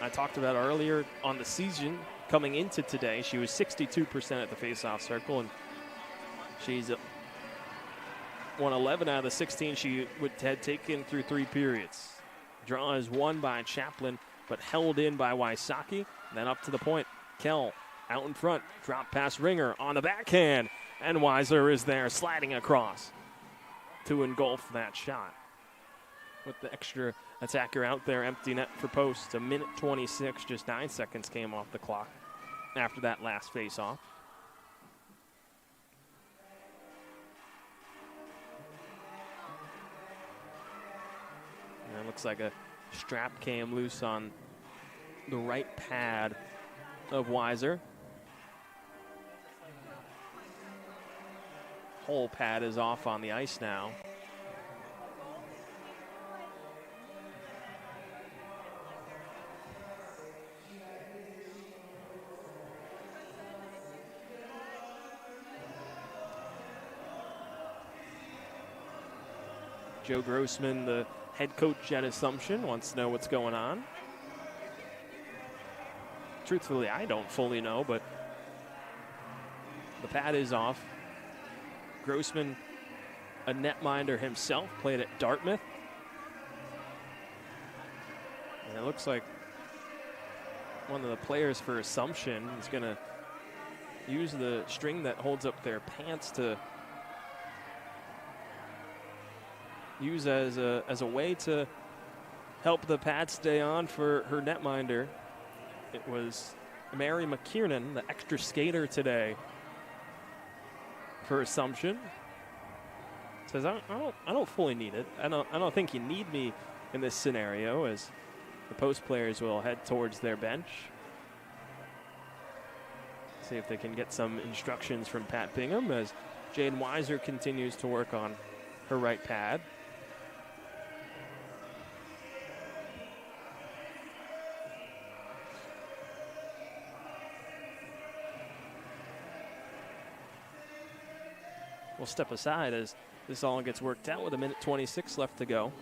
A: I talked about earlier on the season coming into today, she was 62% at the face-off circle, and she's won 11 out of the 16 she had taken through 3 periods. Draw is won by Chaplin, but held in by Wysocki. Then up to the point. Kell out in front. Drop pass Ringer on the backhand. And Weiser is there sliding across to engulf that shot. With the extra attacker out there, empty net for post. 1:26, just 9 seconds came off the clock after that last face-off. And it looks like a strap came loose on the right pad of Weiser. Whole pad is off on the ice now. Joe Grossman, the head coach at Assumption, wants to know what's going on. Truthfully, I don't fully know, but the pad is off. Grossman, a netminder himself, played at Dartmouth. And it looks like one of the players for Assumption is going to use the string that holds up their pants to use as a way to help the pad stay on for her netminder. It was Mary McKiernan, the extra skater today for Assumption. Says, I don't fully need it. I don't think you need me in this scenario, as the post players will head towards their bench. See if they can get some instructions from Pat Bingham as Jane Weiser continues to work on her right pad. We'll step aside as this all gets worked out with 1:26 left to go.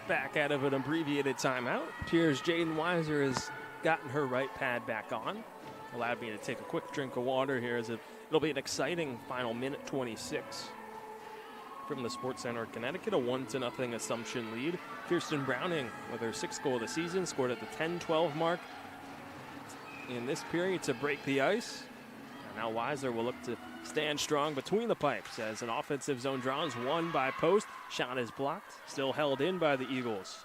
A: back out of an abbreviated timeout. Cheers, Jaden Weiser has gotten her right pad back on. Allowed me to take a quick drink of water here as it'll be an exciting final minute 26 from the Sports Center of Connecticut. A 1-0 Assumption lead. Kirsten Browning with her 6th goal of the season, scored at the 10-12 mark in this period to break the ice. And now Weiser will look to stand strong between the pipes as an offensive zone draw is won by post. Shot is blocked, still held in by the Eagles.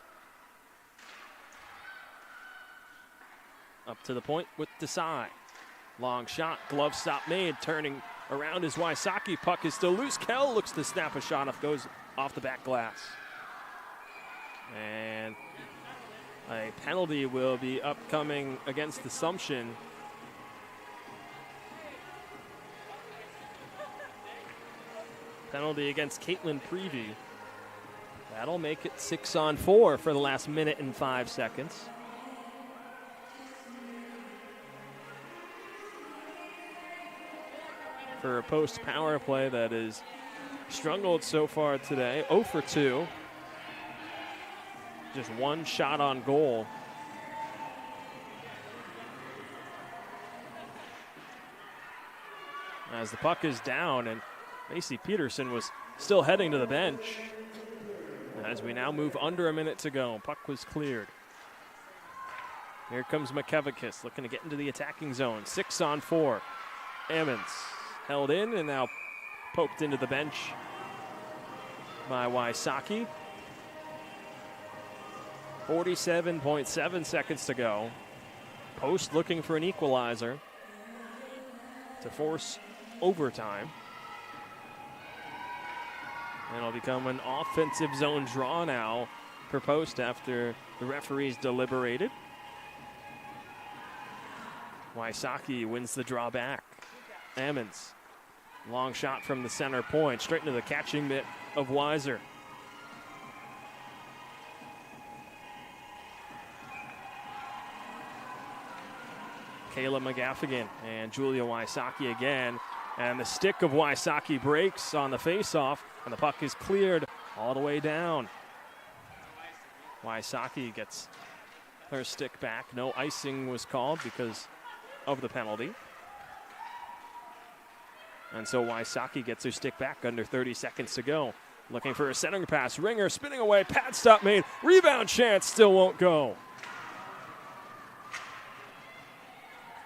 A: Up to the point with Desai. Long shot, glove stop made, turning around is Wysocki. Puck is still loose. Kell looks to snap a shot off, goes off the back glass. And a penalty will be upcoming against Assumption. Penalty against Caitlin Prevey. That'll make it 6-on-4 for the last minute and 5 seconds. For a post power play that has struggled so far today, 0 for 2. Just one shot on goal. As the puck is down and Macy Peterson was still heading to the bench. As we now move under a minute to go, puck was cleared. Here comes McKevichus looking to get into the attacking zone. 6-on-4. Ammons held in and now poked into the bench by Wysocki. 47.7 seconds to go. Post looking for an equalizer to force overtime. And it'll become an offensive zone draw now for Post after the referees deliberated. Wysocki wins the draw back. Ammons, long shot from the center point, straight into the catching mitt of Weiser. Kayla McGaffigan and Julia Wysocki again. And the stick of Wysocki breaks on the faceoff, and the puck is cleared all the way down. Wysocki gets her stick back. No icing was called because of the penalty. And so Wysocki gets her stick back under 30 seconds to go. Looking for a centering pass. Ringer spinning away. Pad stop made. Rebound chance still won't go.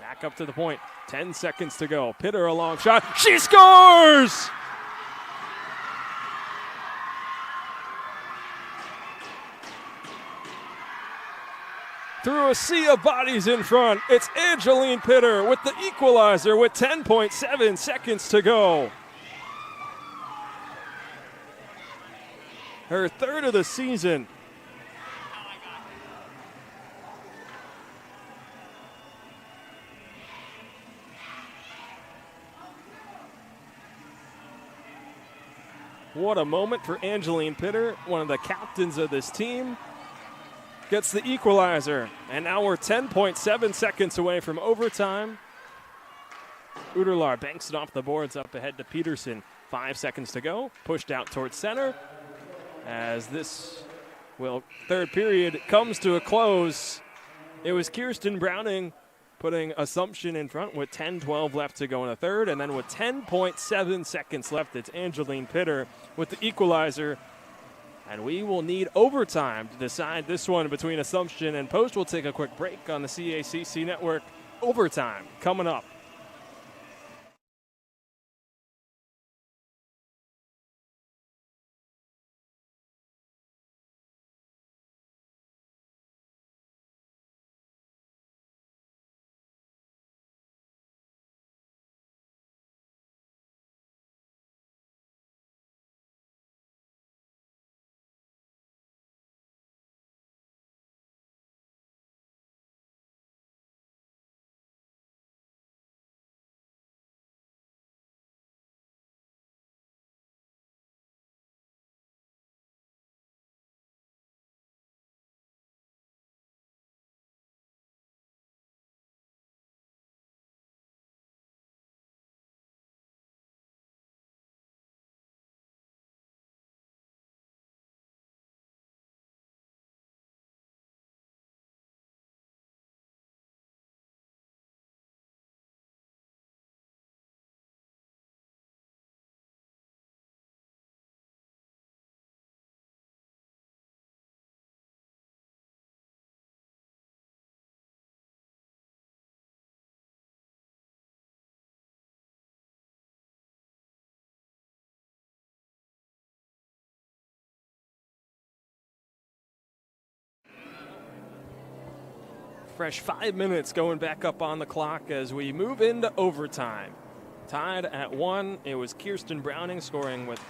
A: Back up to the point. 10 seconds to go. Pitter a long shot. She scores! Through a sea of bodies in front, it's Angeline Pitter with the equalizer with 10.7 seconds to go. Her 3rd of the season. What a moment for Angeline Pitter, one of the captains of this team. Gets the equalizer, and now we're 10.7 seconds away from overtime. Uderlar banks it off the boards up ahead to Peterson. 5 seconds to go, pushed out towards center. As this, third period comes to a close. It was Kirsten Browning putting Assumption in front with 10-12 left to go in the third, and then with 10.7 seconds left, it's Angeline Pitter with the equalizer. And we will need overtime to decide this one between Assumption and Post. We'll take a quick break on the CACC Network. Overtime coming up. fresh 5 minutes going back up on the clock as we move into overtime. Tied at 1, it was Kirsten Browning scoring with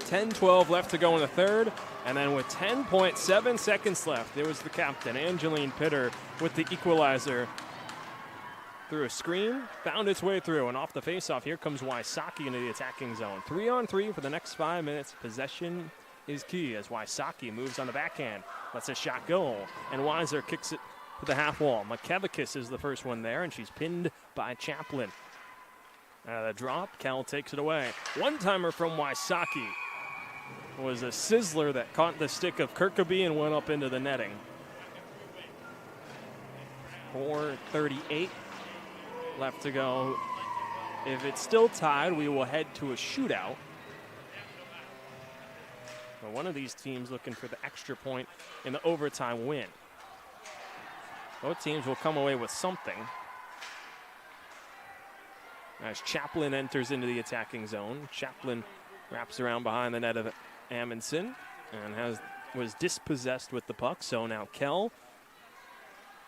A: 10-12 left to go in the third. And then with 10.7 seconds left, it was the captain, Angeline Pitter, with the equalizer. Through a screen, found its way through, and off the faceoff, here comes Wysocki into the attacking zone. 3-on-3 for the next 5 minutes. Possession is key as Wysocki moves on the backhand, lets a shot go, and Weiser kicks it to the half wall. McKevikis is the first one there, and she's pinned by Chaplin. The drop, Cal takes it away. One-timer from Wysocki was a sizzler that caught the stick of Kirkaby and went up into the netting. 4:38 left to go. If it's still tied, we will head to a shootout. But one of these teams looking for the extra point in the overtime win. Both teams will come away with something. As Chaplin enters into the attacking zone, Chaplin wraps around behind the net of Amundsen and was dispossessed with the puck. So now Kell,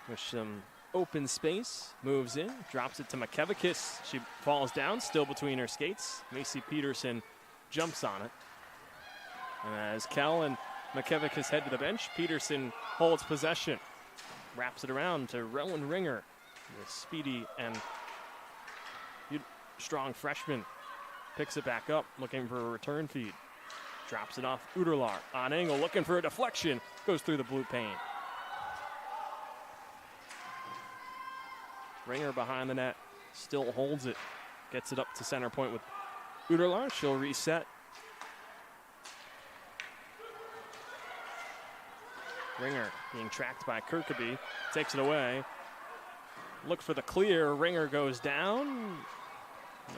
A: with some open space, moves in, drops it to McKevikis. She falls down, still between her skates. Macy Peterson jumps on it. And as Kell and McKevikis head to the bench, Peterson holds possession, wraps it around to Rowan Ringer, the speedy and strong freshman. Picks it back up, looking for a return feed. Drops it off Uderlar on angle, looking for a deflection. Goes through the blue pane. Ringer behind the net, still holds it. Gets it up to center point with Uderlar. She'll reset. Ringer being tracked by Kirkaby. Takes it away. Look for the clear. Ringer goes down.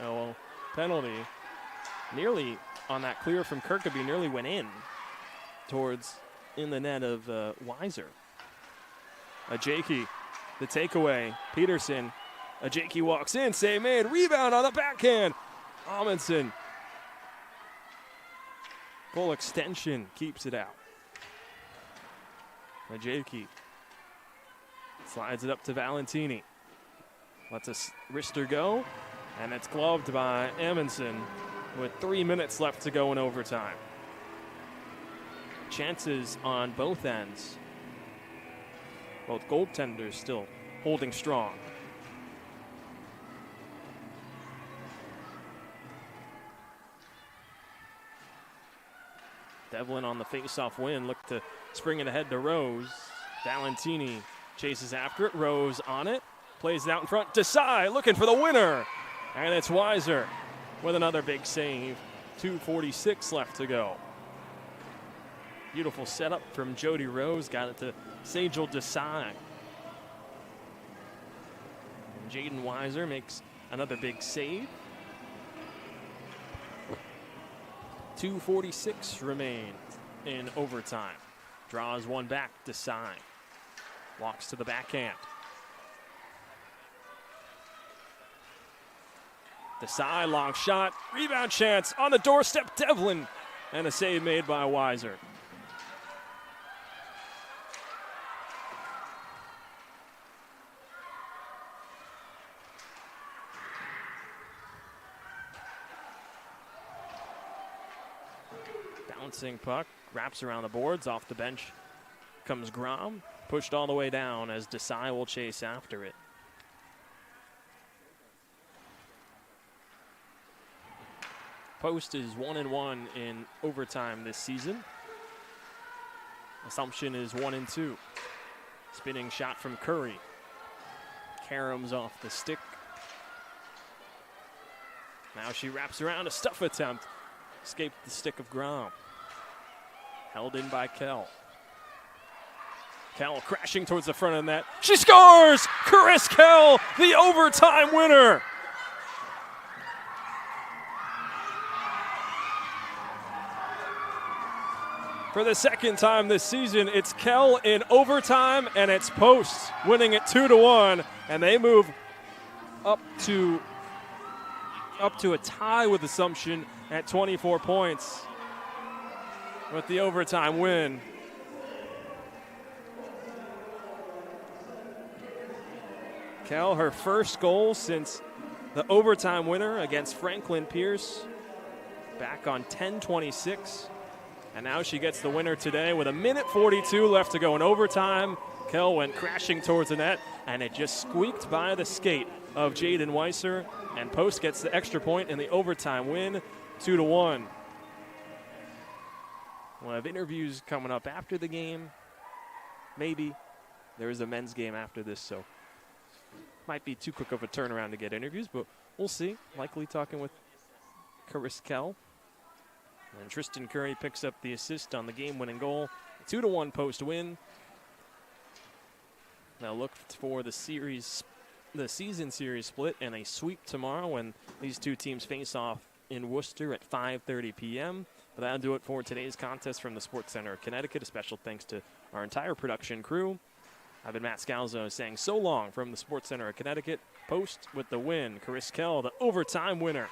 A: No penalty. Nearly on that clear from Kirkaby, nearly went in towards in the net of Weiser. Ajaki, the takeaway. Peterson. Ajaki walks in. Save made. Rebound on the backhand. Amundsen. Full extension. Keeps it out. Ajaki slides it up to Valentini. Lets a wrister go. And it's gloved by Amundsen with 3 minutes left to go in overtime. Chances on both ends. Both goaltenders still holding strong. Devlin on the face-off win. Looked to spring it ahead to Rose. Valentini chases after it. Rose on it. Plays it out in front. Desai looking for the winner. And it's Weiser with another big save. 2:46 left to go. Beautiful setup from Jody Rose. Got it to Sajal Desai. And Jaden Weiser makes another big save. 2:46 remains in overtime. Draws one back. Desai walks to the backhand. Desai, long shot, rebound chance on the doorstep, Devlin, and a save made by Weiser. Bouncing puck, wraps around the boards, off the bench comes Grom, pushed all the way down as Desai will chase after it. Post is 1-1 in overtime this season. Assumption is 1-2. Spinning shot from Curry. Karams off the stick. Now she wraps around, a stuff attempt. Escaped the stick of Grom. Held in by Kell. Kell crashing towards the front of the net. She scores! Chris Kell, the overtime winner. For the second time this season, it's Kell in overtime, and it's Post winning it 2-1, and they move up to a tie with Assumption at 24 points with the overtime win. Kell, her first goal since the overtime winner against Franklin Pierce back on 10-26. And now she gets the winner today with 1:42 left to go in overtime. Kell went crashing towards the net, and it just squeaked by the skate of Jaden Weiser. And Post gets the extra point in the overtime win, 2-1. We'll have interviews coming up after the game. Maybe. There is a men's game after this, so might be too quick of a turnaround to get interviews, but we'll see. Likely talking with Karis Kell. And Tristan Curry picks up the assist on the game-winning goal. 2-1 Post win. Now look for the season series split and a sweep tomorrow when these two teams face off in Worcester at 5:30 p.m. But that'll do it for today's contest from the Sports Center of Connecticut. A special thanks to our entire production crew. I've been Matt Scalzo saying so long from the Sports Center of Connecticut. Post with the win. Karis Kell, the overtime winner.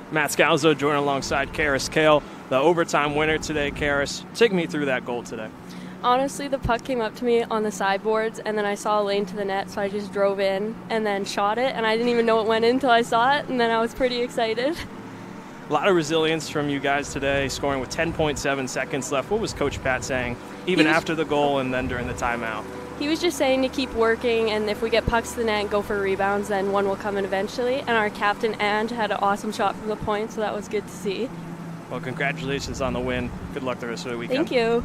A: Matt Scalzo joining alongside Karis Kale, the overtime winner today. Karis, take me through that goal today.
G: Honestly, the puck came up to me on the sideboards, and then I saw a lane to the net, so I just drove in and then shot it, and I didn't even know it went in until I saw it, and then I was pretty excited.
A: A lot of resilience from you guys today, scoring with 10.7 seconds left. What was Coach Pat saying, even after the goal and then during the timeout?
G: He was just saying to keep working, and if we get pucks to the net and go for rebounds, then one will come in eventually. And our captain, Ange, had an awesome shot from the point, so that was good to see.
A: Well, congratulations on the win. Good luck the rest of the weekend.
G: Thank you.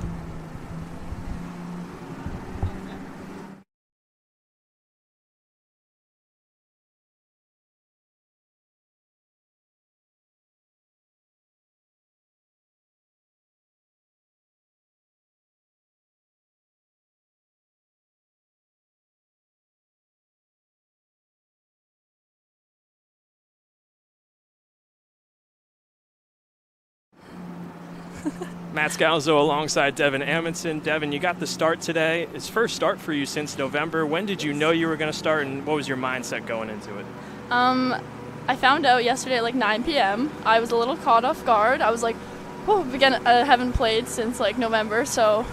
A: Matt Scalzo alongside Devin Amundsen. Devin, you got the start today. It's first start for you since November. When did you know you were going to start, and what was your mindset going into it?
H: I found out yesterday at like 9 p.m. I was a little caught off guard. I was like, oh, again, I haven't played since like November. So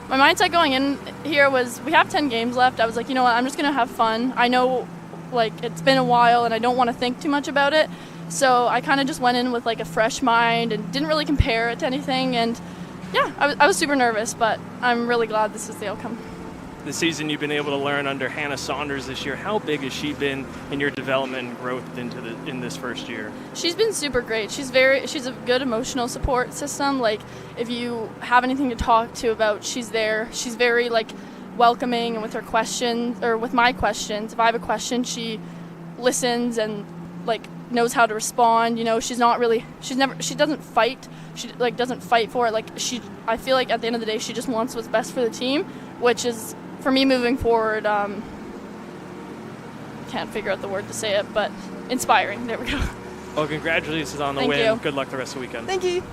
H: my mindset going in here was we have 10 games left. I was like, you know what, I'm just going to have fun. I know like it's been a while and I don't want to think too much about it. So I kind of just went in with like a fresh mind and didn't really compare it to anything. And yeah, I was super nervous, but I'm really glad this is the outcome.
A: The season you've been able to learn under Hannah Saunders this year, how big has she been in your development and growth in this first year?
H: She's been super great. She's a good emotional support system. Like if you have anything to talk to about, she's there. She's very like welcoming, and with her questions or with my questions, if I have a question, she listens and like knows how to respond. You know, she doesn't fight. She like doesn't fight for it. Like I feel like at the end of the day, she just wants what's best for the team, which is for me moving forward. Can't figure out the word to say it, but inspiring. There we go.
A: Well, congratulations on the
H: Thank
A: win.
H: you.
A: Good luck the rest of the weekend.
H: Thank you.